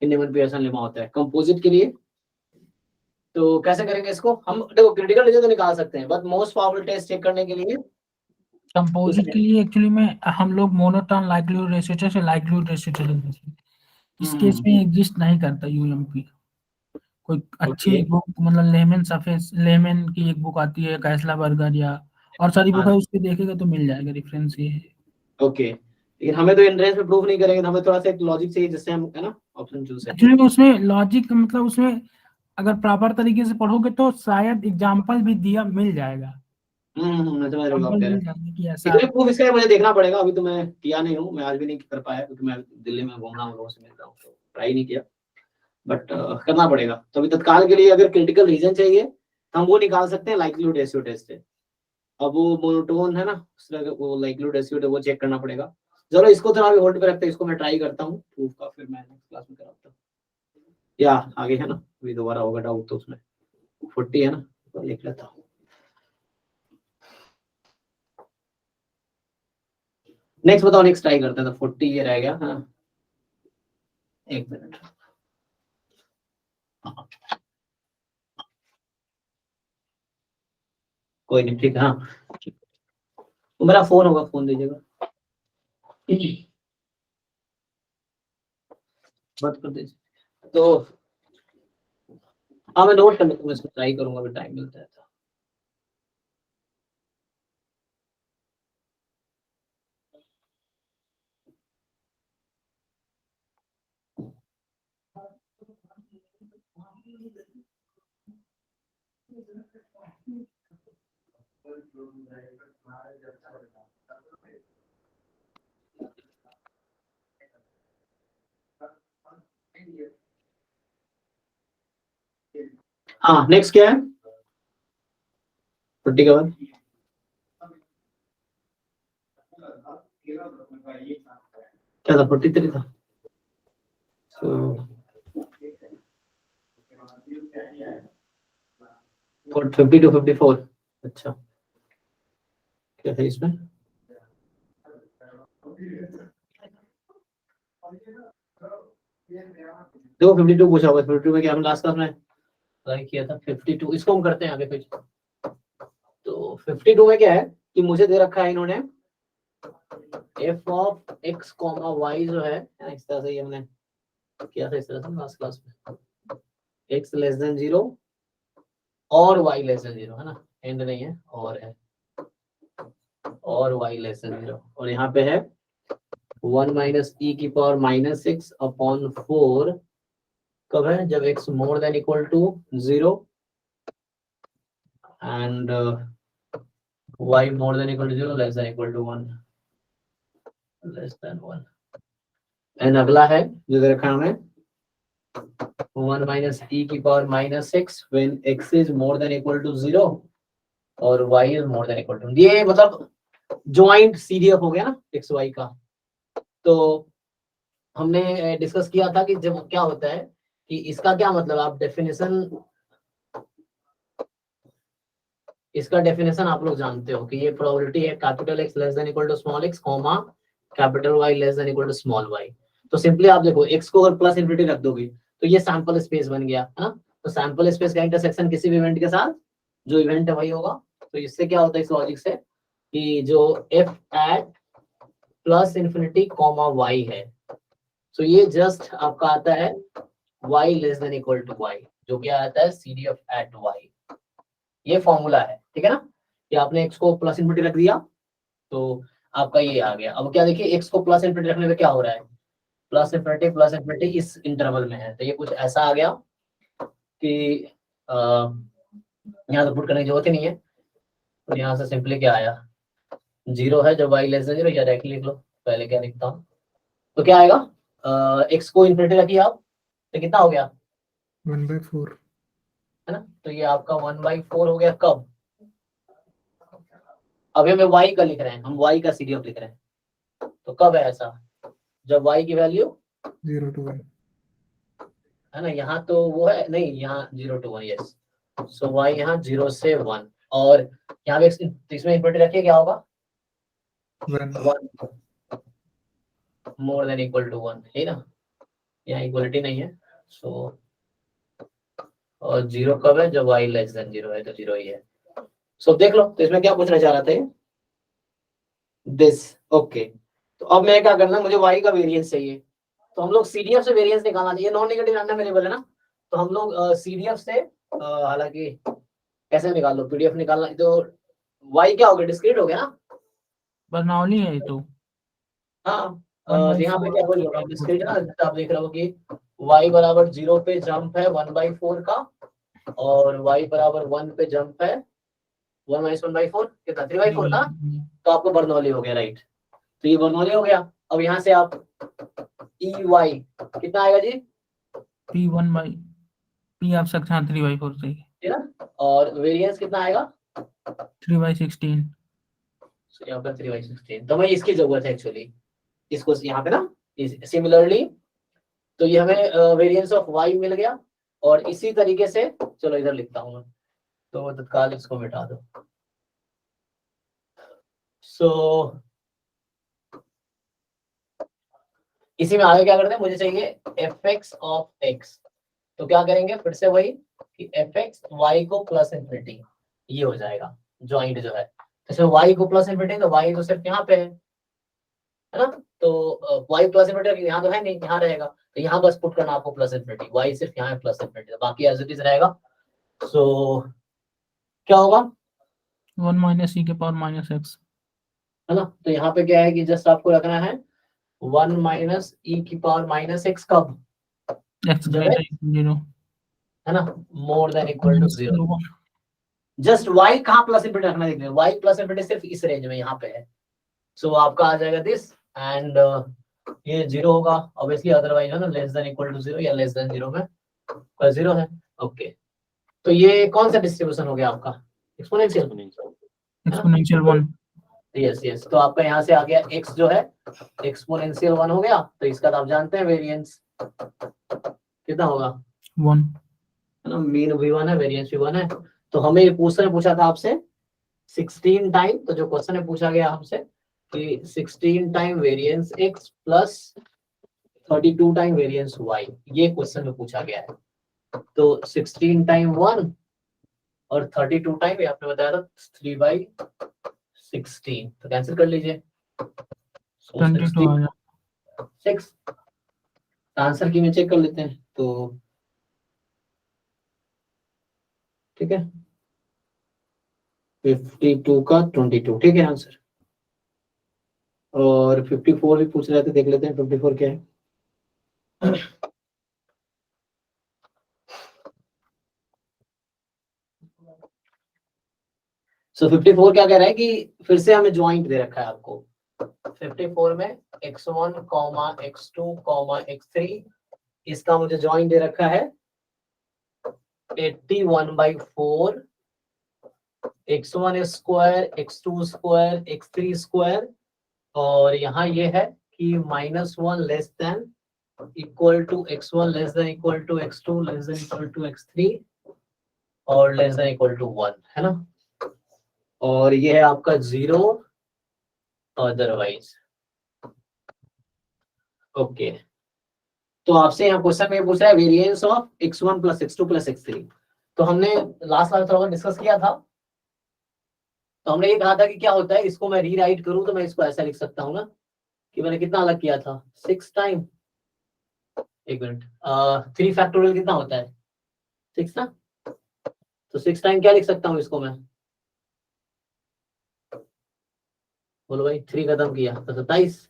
कि न्यूमैन पियर्सन लेमा होता है। कंपोजिट के लिए तो कैसे करेंगे इसको हम? देखो क्रिटिकल रीजन तो निकाल सकते हैं, but most powerful test check करने के लिए कंपोजिट के लिए एक्चुअली में हम लोग मोनोटोन लाइक्लीहुड रेशियो से लाइक्लीहुड रेशियो लेते हैं। इस केस में एग्जिस्ट नहीं करता यूएमपी। कोई अच्छी बुक मतलब लेमन सरफेस, लेमन की एक बुक आती है कैसला बर्गर या और सारी बुक है, उसके देखेगा तो मिल जाएगा रेफरेंस ये है। ओके, लेकिन हमें तो एंट्रेंस में प्रूफ नहीं करेंगे, हमें थोड़ा सा एक लॉजिक चाहिए जिससे हम है ना ऑप्शन चूज करें। एक्चुअली उसमें लॉजिक मतलब उसमें अगर प्रॉपर तरीके से पढ़ोगे तो शायद एग्जांपल भी दिया मिल जाएगा। मैं समझ रहा हूँ आप कह रहे हैं। कि ऐसा इसलिए प्रूफ इसका मुझे देखना पड़ेगा, अभी तो मैं किया नहीं हूँ, मैं आज भी नहीं कर पाया क्योंकि मैं दिल्ली में घूम रहा हूँ, लोगों से मिल रहा हूँ, तो ट्राई नहीं किया, बट करना पड़ेगा। तो अभी तत्काल के लिए अगर क्रिटिकल रीजन चाहिए तो हम वो निकाल सकते हैं, लाइक्लीहुड रेशियो टेस्ट है। अब वो मोनोटोन है ना, वो लाइक्लीहुड रेशियो है, वो चेक करना पड़ेगा। चलो इसको थोड़ा अभी होल्ड पे रखते हैं, इसको मैं ट्राई करता हूँ प्रूफ का, फिर मैं नेक्स्ट क्लास में कराता हूँ। या आगे है ना, अभी दोबारा होगा डाउट तो उसमें 40 है ना, तो लिख लेता हूँ। नेक्स्ट बताओ, नेक्स्ट ट्राई करते हैं। तो 40 ये रह गया। हाँ एक मिनट, कोई नहीं, ठीक है। हाँ तो मेरा फोन होगा, फोन दीजिएगा, बात कर दीजिए। तो हाँ मैं नोट करने को इसको ट्राई करूंगा, अभी टाइम मिलता है तो। हाँ नेक्स्ट क्या है? 40 का बाद क्या था? 43 था। तो 50 to 54। अच्छा क्या था इसमें? देखो 52 पूछा हुआ, 52 में क्या हम लास्ट क्लास में ट्राई किया था। 52 इसको हम करते हैं आगे फिर। तो 52 में क्या है कि मुझे दे रखा है इन्होंने f of x, y जो है इस तरह से, ये हमने किया था इस तरह से लास्ट क्लास में, x लेस देन 0 और y लेस देन 0 है ना, एंड नहीं है और है, और y लेस देन 0, और यहाँ पे है 1 माइनस e की पावर -6 अपॉन 4 कब है? जब x more than equal to 0 and y more than equal to 0 less than equal to 1, less than 1। And अगला है जो दे रखा है 1 माइनस e की power -6 when x is more than equal to 0 और y is more than equal to, ये मतलब ज्वाइंट CDF हो गया ना x y का। तो हमने डिस्कस किया था कि जब क्या होता है कि इसका क्या मतलब, आप डेफिनेशन, इसका डेफिनेशन आप लोग जानते हो कि ये प्रोबेबिलिटी है capital X less than equal to small x comma capital Y less than equal to small y। तो सिंपली आप देखो x को अगर प्लस इन्फिनिटी रख दोगे तो ये सैंपल स्पेस बन गया है ना। तो सैंपल स्पेस का इंटरसेक्शन किसी भी इवेंट के साथ जो इवेंट है वही होगा। तो इससे क्या होता है इस लॉजिक से कि जो f at plus infinity comma y है, तो ये जस्ट आपका आता है y less than equal to y, जो क्या आता है CDF एट y। ये फॉर्मूला है, ठीक है ना। कि आपने x को प्लस इन्फिनिटी रख दिया तो आपका ये आ गया। अब क्या देखिए x को प्लस इन्फिनिटी रखने पे क्या हो रहा है, प्लस इन्फिनिटी इस इंटरवल में है, तो ये कुछ ऐसा आ गया कि यहाँ तो पुट करने की जरूरत ही नहीं है। तो यहाँ से सिंपली क्या आया, 0 है जब y लेस देन 0, या डायरेक्टली लिख लो। पहले क्या लिखता हूँ तो क्या आएगा, x को इन्फिनिटी रखिए आप, तो कितना हो गया 1/4 है ना, तो ये आपका 1/4 हो गया कब, अभी हमें y का लिख रहे हैं, हम y का CDF लिख रहे हैं, तो कब है ऐसा, जब y की वैल्यू 0 to 1 है ना, यहाँ तो वो है नहीं, यहाँ 0 to 1, यस, सो y यहाँ 0 से 1, और यहाँ पे इसमें इन्फिनिटी रखिए, क्या होगा 1 1 मोर देन इक्वल टू 1, है ना, यहाँ इक्वलिटी नहीं है, सो और 0 कब है, जब y लेस देन 0 है, तो 0 ही है। सो देख लो, तो इसमें क्या पूछना चाह रहा था ये, दिस, ओके। तो अब मैं क्या करना, मुझे y का वेरिएंस चाहिए, तो हम लोग CDF से वेरिएंस निकालना चाहिए, नॉन नेगेटिव रैंडम वेरिएबल है ना, तो हम लोग CDF से, हालांकि कैसे निकाल लो, PDF निकालना, तो y क्या हो गया, डिस्क्रीट हो गया ना, बर्नौली है ये तो। हाँ, 1/4 यहाँ पे क्या बोल रहा हूँ, डिस्क्रीट ना, आप देख रहे हो कि y बराबर 0 पे जंप है 1/4 का, और y बराबर 1 पे जंप है 1 - 1/4 कितना 3/4 का, तो आपको बर्नौली हो गया, राइट, तो ये बर्नौली हो गया। अब यहाँ से आप EY कितना आएगा जी, P आप सकते हैं 3/4 से, है ना, और वेरिएंस कितना आएगा 3/16। यहाँ पर 3/16, तो मैं इसकी जरूरत है एक्चुअली, इसको यहाँ पे ना, सिमिलरली, तो ये हमें वेरिएंस ऑफ y मिल गया, और इसी तरीके से चलो इधर लिखता हूँ मैं, तो तत्काल इसको मिटा दो। सो इसी में आगे क्या करते हैं, मुझे चाहिए fx ऑफ x, तो क्या करेंगे फिर से वही कि fx y को प्लस इन्फिनिटी, ये हो जाएगा ज्वाइंट जो है, तो इसमें y को प्लस इन्फिनिटी, तो y तो सिर्फ यहाँ पे है ना, तो y प्लस इन्फिनिटी यहाँ तो है नहीं, यहाँ रहेगा, तो यहाँ बस पुट करना आपको प्लस इन्फिनिटी, y सिर्फ यहाँ है प्लस इन्फिनिटी, तो बाकी एज इट इज रहेगा। सो क्या होगा 1 - e के पावर -x, है ना, तो यहाँ पे क्या है कि जस्ट आपको रखना है 1 - e की पावर -x कब, x ग्रेटर इक्वल 0, है ना, more than equal to 0, just y कहाँ प्लस इन्फिनिटी रखना, देखिए y प्लस इन्फिनिटी सिर्फ इस रेंज में यहाँ पे है, सो आपका आ जाएगा दिस, एंड ये 0 होगा ऑब्वियसली, अदरवाइज है ना लेस देन इक्वल टू 0 या लेस देन 0 में 0 है, ओके। तो ये कौन सा डिस्ट्रीब्यूशन हो गया आपका, एक्सपोनेंशियल, एक्सपोनेंशियल 1, यस यस, तो आपका यहाँ से आ गया x जो है एक्सपोनेंशियल 1 हो गया, तो इसका तो आप जानते हैं वेरिएंस कितना होगा 1, है ना, मीन भी 1 है, वेरिएंस भी 1 है, तो हमें ये पूछा था आपसे 16 टाइम, तो जो क्वेश्चन है पूछा गया हमसे कि 16 time variance x plus 32 time variance y, ये क्वेश्चन में पूछा गया है, तो 16 टाइम 1 और 32 टाइम, आपने बताया था 3/16, तो कैंसिल कर लीजिए, 22 आ गया। 6 आंसर की में चेक कर लेते हैं, तो ठीक है 52 का 22, ठीक है आंसर, और 54 भी पूछ रहे थे, देख लेते हैं 54 क्या है। सो 54 क्या कह रहा है कि फिर से हमें ज्वाइंट दे रखा है आपको, 54 में x1, x2, x3, इसका मुझे ज्वाइंट दे रखा है 81/4 x1 square, x2 square, x3 square, और यहाँ ये है कि -1 less than equal to x1 less than equal to x2 less than equal to x3 और लेस देन इक्वल टू 1, है ना, और ये है आपका 0 अदरवाइज, ओके। तो आपसे यहाँ क्वेश्चन में पूछ रहा है variance of x1 plus x2 plus x3, तो हमने लास्ट वाला थोड़ा डिस्कस किया था, तो हमने ये कहा था कि क्या होता है, इसको मैं रीराइट करूं तो मैं इसको ऐसा लिख सकता हूँ ना कि मैंने कितना अलग किया था 6 टाइम, एक मिनट, 3 फैक्टोरियल कितना होता है 6 ना, तो 6 टाइम क्या लिख सकता हूँ इसको मैं, बोलो भाई, 3 खत्म किया तो 27,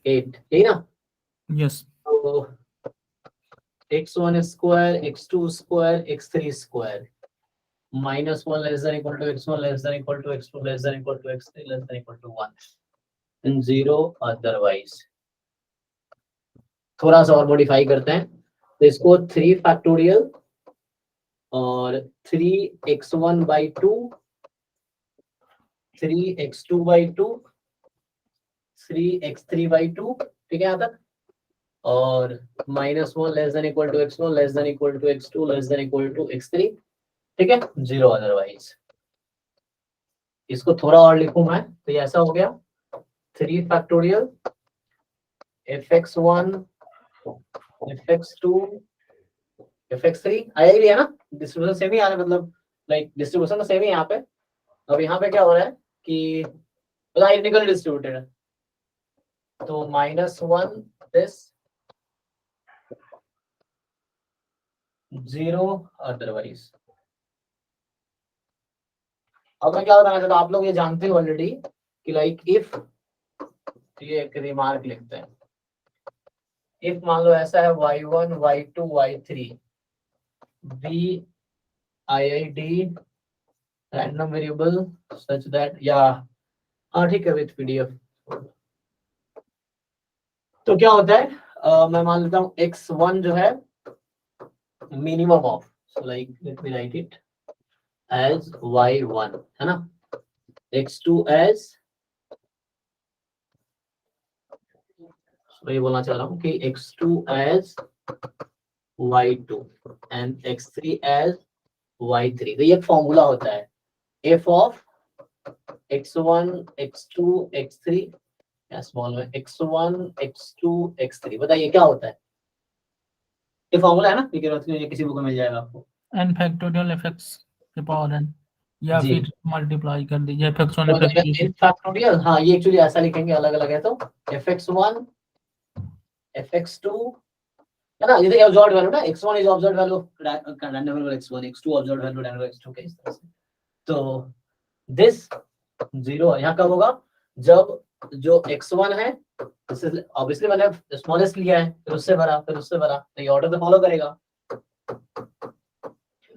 8, यही ना, यस, तो x1 square, x2 square, x3 square, -1 less than equal to x1 less than equal to x2 less than equal to x3 less than equal to 1 and 0 otherwise, थोड़ा सा और मॉडिफाई करते हैं, तो इसको 3 फैक्टोरियल और 3x1/2, 3x2/2, 3x3/2, ठीक है यहाँ तक, और -1 less than equal to x1 less than equal to x2 less than equal to x3, ठीक है, 0 अदरवाइज। इसको थोड़ा और लिखूं मैं, तो ये ऐसा हो गया 3 फैक्टोरियल fx1 fx2 fx3, आया ही लिया ना, डिस्ट्रीब्यूशन सेम ही आ रहा है, मतलब लाइक डिस्ट्रीब्यूशन तो सेम ही यहाँ पे। अब यहाँ पे क्या हो रहा है कि आइडेंटिकल डिस्ट्रीब्यूटेड है, तो -1 दिस 0 अदरवाइज। अब मैं क्या बताना चाहता हूँ, आप लोग ये जानते हो ऑलरेडी कि लाइक इफ, ये एक रिमार्क लिखते हैं, इफ मान लो ऐसा है y1 y2 y3 b IID random variable such that, या हाँ ठीक है विथ PDF, तो क्या होता है मैं मान लेता हूँ x1 जो है minimum of, so like let me write it as y1, है ना, x2 एज, मैं ये बोलना चाह रहा हूँ कि x2 as y2 and x3 as y3। तो ये एक फॉर्मूला होता है f of x1 x2 x3, या स्मॉल में x1 x2 x3, बताइए क्या होता है, ये फॉर्मूला है ना, ये किसी बुक में मिल जाएगा आपको, n फैक्टोरियल fx के पावर n, या जी। फिर मल्टीप्लाई कर दीजिए fx1 तो fx2 से। n फैक्टोरियल, हाँ ये एक्चुअली ऐसा लिखेंगे, अलग अलग है, तो fx1 fx2, है ना, ये ऑब्जर्व्ड वैल्यू ना, x1 is observed value random variable x1, x2 observed value random variable x2 के इस तरह से। तो दिस 0 यहाँ कब होगा, जब जो x1 है, ऑब्वियसली मैंने स्मॉलेस्ट लिया है, फिर उससे बड़ा, फिर उससे बड़ा, तो ये ऑर्डर तो फॉलो करेगा।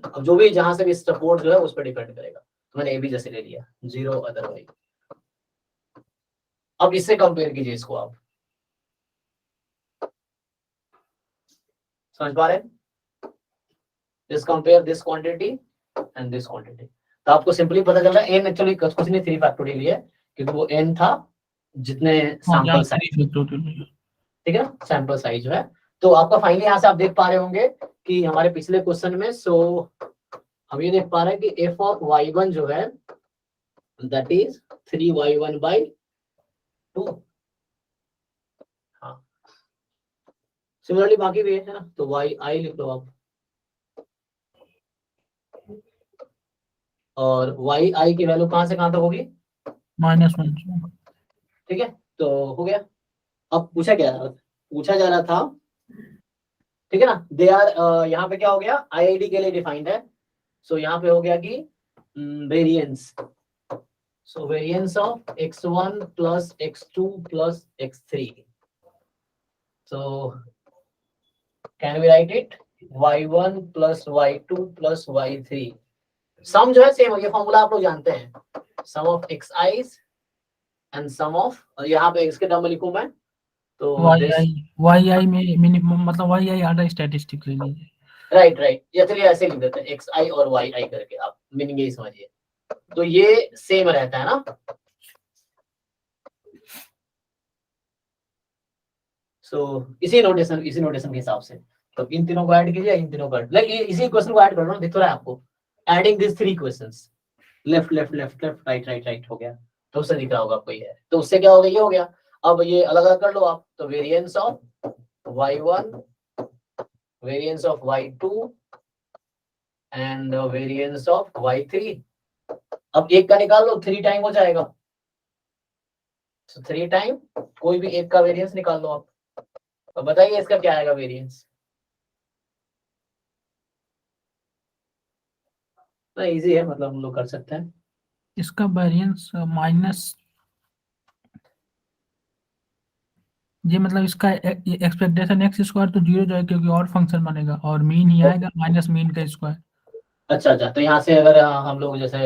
अब जो भी जहां से भी सपोर्ट जो है उस पर डिपेंड करेगा, तो मैंने ए बी जैसे ले लिया 0 अदरवाइज। अब इससे कंपेयर कीजिए इसको, आप समझ पा रहे हैं, this compare this quantity and this quantity, तो आपको सिंपली पता चल रहा है n एक्चुअली कुछ नहीं 3 फैक्टोरियल है, क्योंकि वो n था जितने सैंपल साइज, ठीक है, सैंपल साइज जो है। तो आपका फाइनली यहाँ से आप देख पा रहे होंगे कि हमारे पिछले क्वेश्चन में, सो हम ये देख पा रहे हैं कि f ऑफ y1 जो है दैट इज 3y1/2, हाँ सिमिलरली बाकी भी है ना, तो yi लिख लो आप, और yi की वैल्यू कहां से कहां तक होगी, -1, ठीक है, तो हो गया। अब पूछा जा रहा था, ठीक है ना, दे आर यहाँ पे क्या हो गया, IID के लिए डिफाइंड है, सो यहाँ पे हो गया कि variance, so variance of x1 plus x2 plus x3, so can we write it y1 plus y2 plus y3, sum जो है सेम हो, ये फॉर्मूला आप लोग जानते हैं, sum of xi's and sum of, यहाँ पे x के टर्म में लिखूं मैं, तो yi में मिनिमम, मतलब yi आधा स्टैटिस्टिक ले लीजिए, राइट, या चलिए ऐसे लिख देते हैं xi और yi करके, आप मीनिंग यही समझिए, तो ये सेम रहता है ना, सो इसी नोटेशन के हिसाब से, तो इन तीनों को ऐड कीजिए, इन तीनों को लाइक इसी क्वेश्चन को ऐड कर रहा हूं, दिख रहा है आपको, adding this 3 questions, left left left left right right right हो गया, तो उससे दिख रहा होगा आपको ये, तो उससे क्या हो गया, ये हो गया। अब ये अलग अलग कर लो आप, तो variance of y1, variance of y2 and variance of y3, अब एक का निकाल लो, 3 टाइम हो जाएगा, तो 3 टाइम कोई भी एक का वेरिएंस निकाल लो आप, तो बताइए इसका क्या आएगा वेरिएंस, ना इजी है, मतलब हम लोग कर सकते हैं। इसका वेरिएंस माइनस, ये मतलब इसका एक्सपेक्टेशन x² तो 0 जो है, क्योंकि और फंक्शन बनेगा, और मीन ही आएगा माइनस मीन का स्क्वायर। अच्छा, तो यहाँ से अगर हम लोग जैसे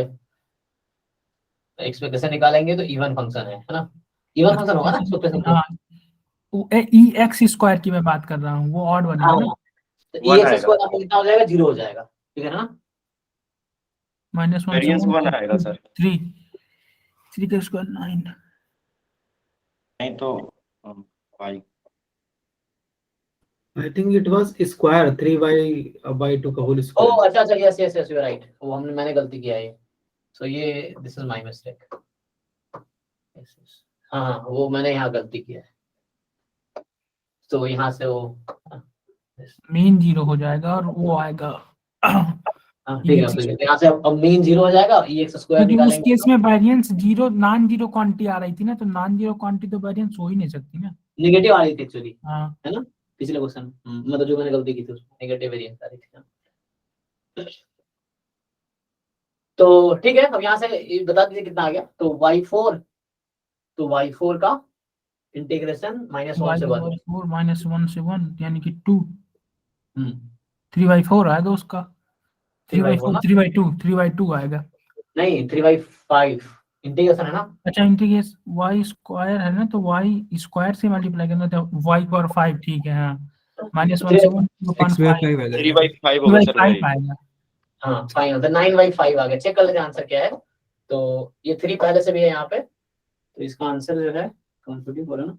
एक्सपेक्टेशन निकालेंगे तो इवन फंक्शन है ना, इवन फंक्शन होगा ना एक्सपेक्टेशन, हाँ, ई एक्स स्क्वायर की मैं बात कर रहा हूँ, वो ऑड बनेगा ना, तो वन एक्स आएगा। स्क्वायर आपका कितना हो जाएगा, 0 हो जाएगा, ठीक है ना। -1 से वेरिएंस 1 1 आएगा सर। 3 का स्क्वायर 9। नहीं तो 5। I think it was square 3 by 2 का whole ओ square. अच्छा अच्छा, yes yes yes, you are right, वो मैंने गलती किया है, सो ये this is my mistake, yes yes, हाँ वो मैंने यहाँ गलती किया है, तो यहाँ से वो मीन 0 हो जाएगा और वो आएगा ठीक है, फिर यहाँ से अब मीन 0 हो जाएगा, एक्स स्क्वायर क्योंकि उस निकालेंगे केस में वेरिएंस 0 नॉन जीरो क्वांटिटी आ रही थी ना, तो नॉन जीरो क्वांटिटी तो वेरिएंस हो ही नहीं सकती ना। नेगेटिव आ रही थी एक्चुअली, हाँ है ना, पिछले क्वेश्चन मतलब जो मैंने गलती की थी उसमें नेगेटिव वेरिएंस आ रही थी। तो ठीक है, अब यहाँ से ये बता दीजिए कितना आ गया, तो y4 का इंटीग्रेशन -1 से 1, -4 -1 से 1 यानी कि 2, 3/4 3/4 आएगा उसका, 3/4 3/2 आएगा। नहीं 3/5 इंटीग्रेशन है ना, अच्छा इंटीग्रेस y स्क्वायर है ना, तो y स्क्वायर से मल्टीप्लाई करना तो y पावर 5, ठीक है हाँ, -1 से 1 x/5 आ जाएगा। 3/5 होगा सर। 3/5 आएगा। हाँ फाइनल, तो 9/5 आ गया, चेक कर लेते हैं आंसर क्या है, तो ये 3 पहले से भी है यहाँ पे, तो इसका आंसर जो है कंफ्यूटिंग बोला ना,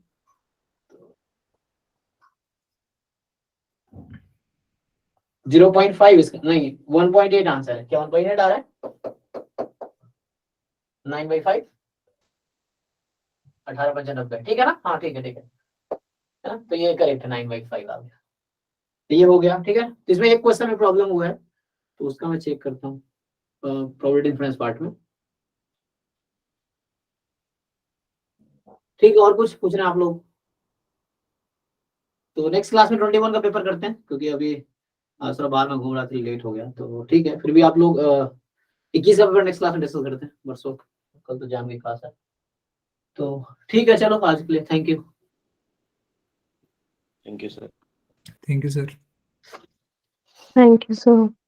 0.5 इसका नहीं 1.8 आंसर है, क्या 1.8 आ रहा है, 9/5 18/95, ठीक है ना, हाँ ठीक है ना, तो ये करेक्ट है, 9/5 आ गया, तो ये हो गया, ठीक है। तो इसमें एक क्वेश्चन में प्रॉब्लम हुआ है, तो उसका मैं चेक करता हूँ प्रोबेबिलिटी डिफरेंस पार्ट में, ठीक है। और कुछ पूछना आप लोग, तो नेक्स्ट क्लास में 21 का पेपर करते हैं, क्योंकि अभी थोड़ा बाहर में घूम रहा था, लेट हो गया, तो ठीक है, फिर भी आप लोग 21 का पेपर नेक्स्ट क्लास में डिस्कस करते हैं, परसों कल तो जाम की क्लास है, तो ठीक है, चलो आज के लिए thank you. Thank you sir. Thank you sir. Thank you so much.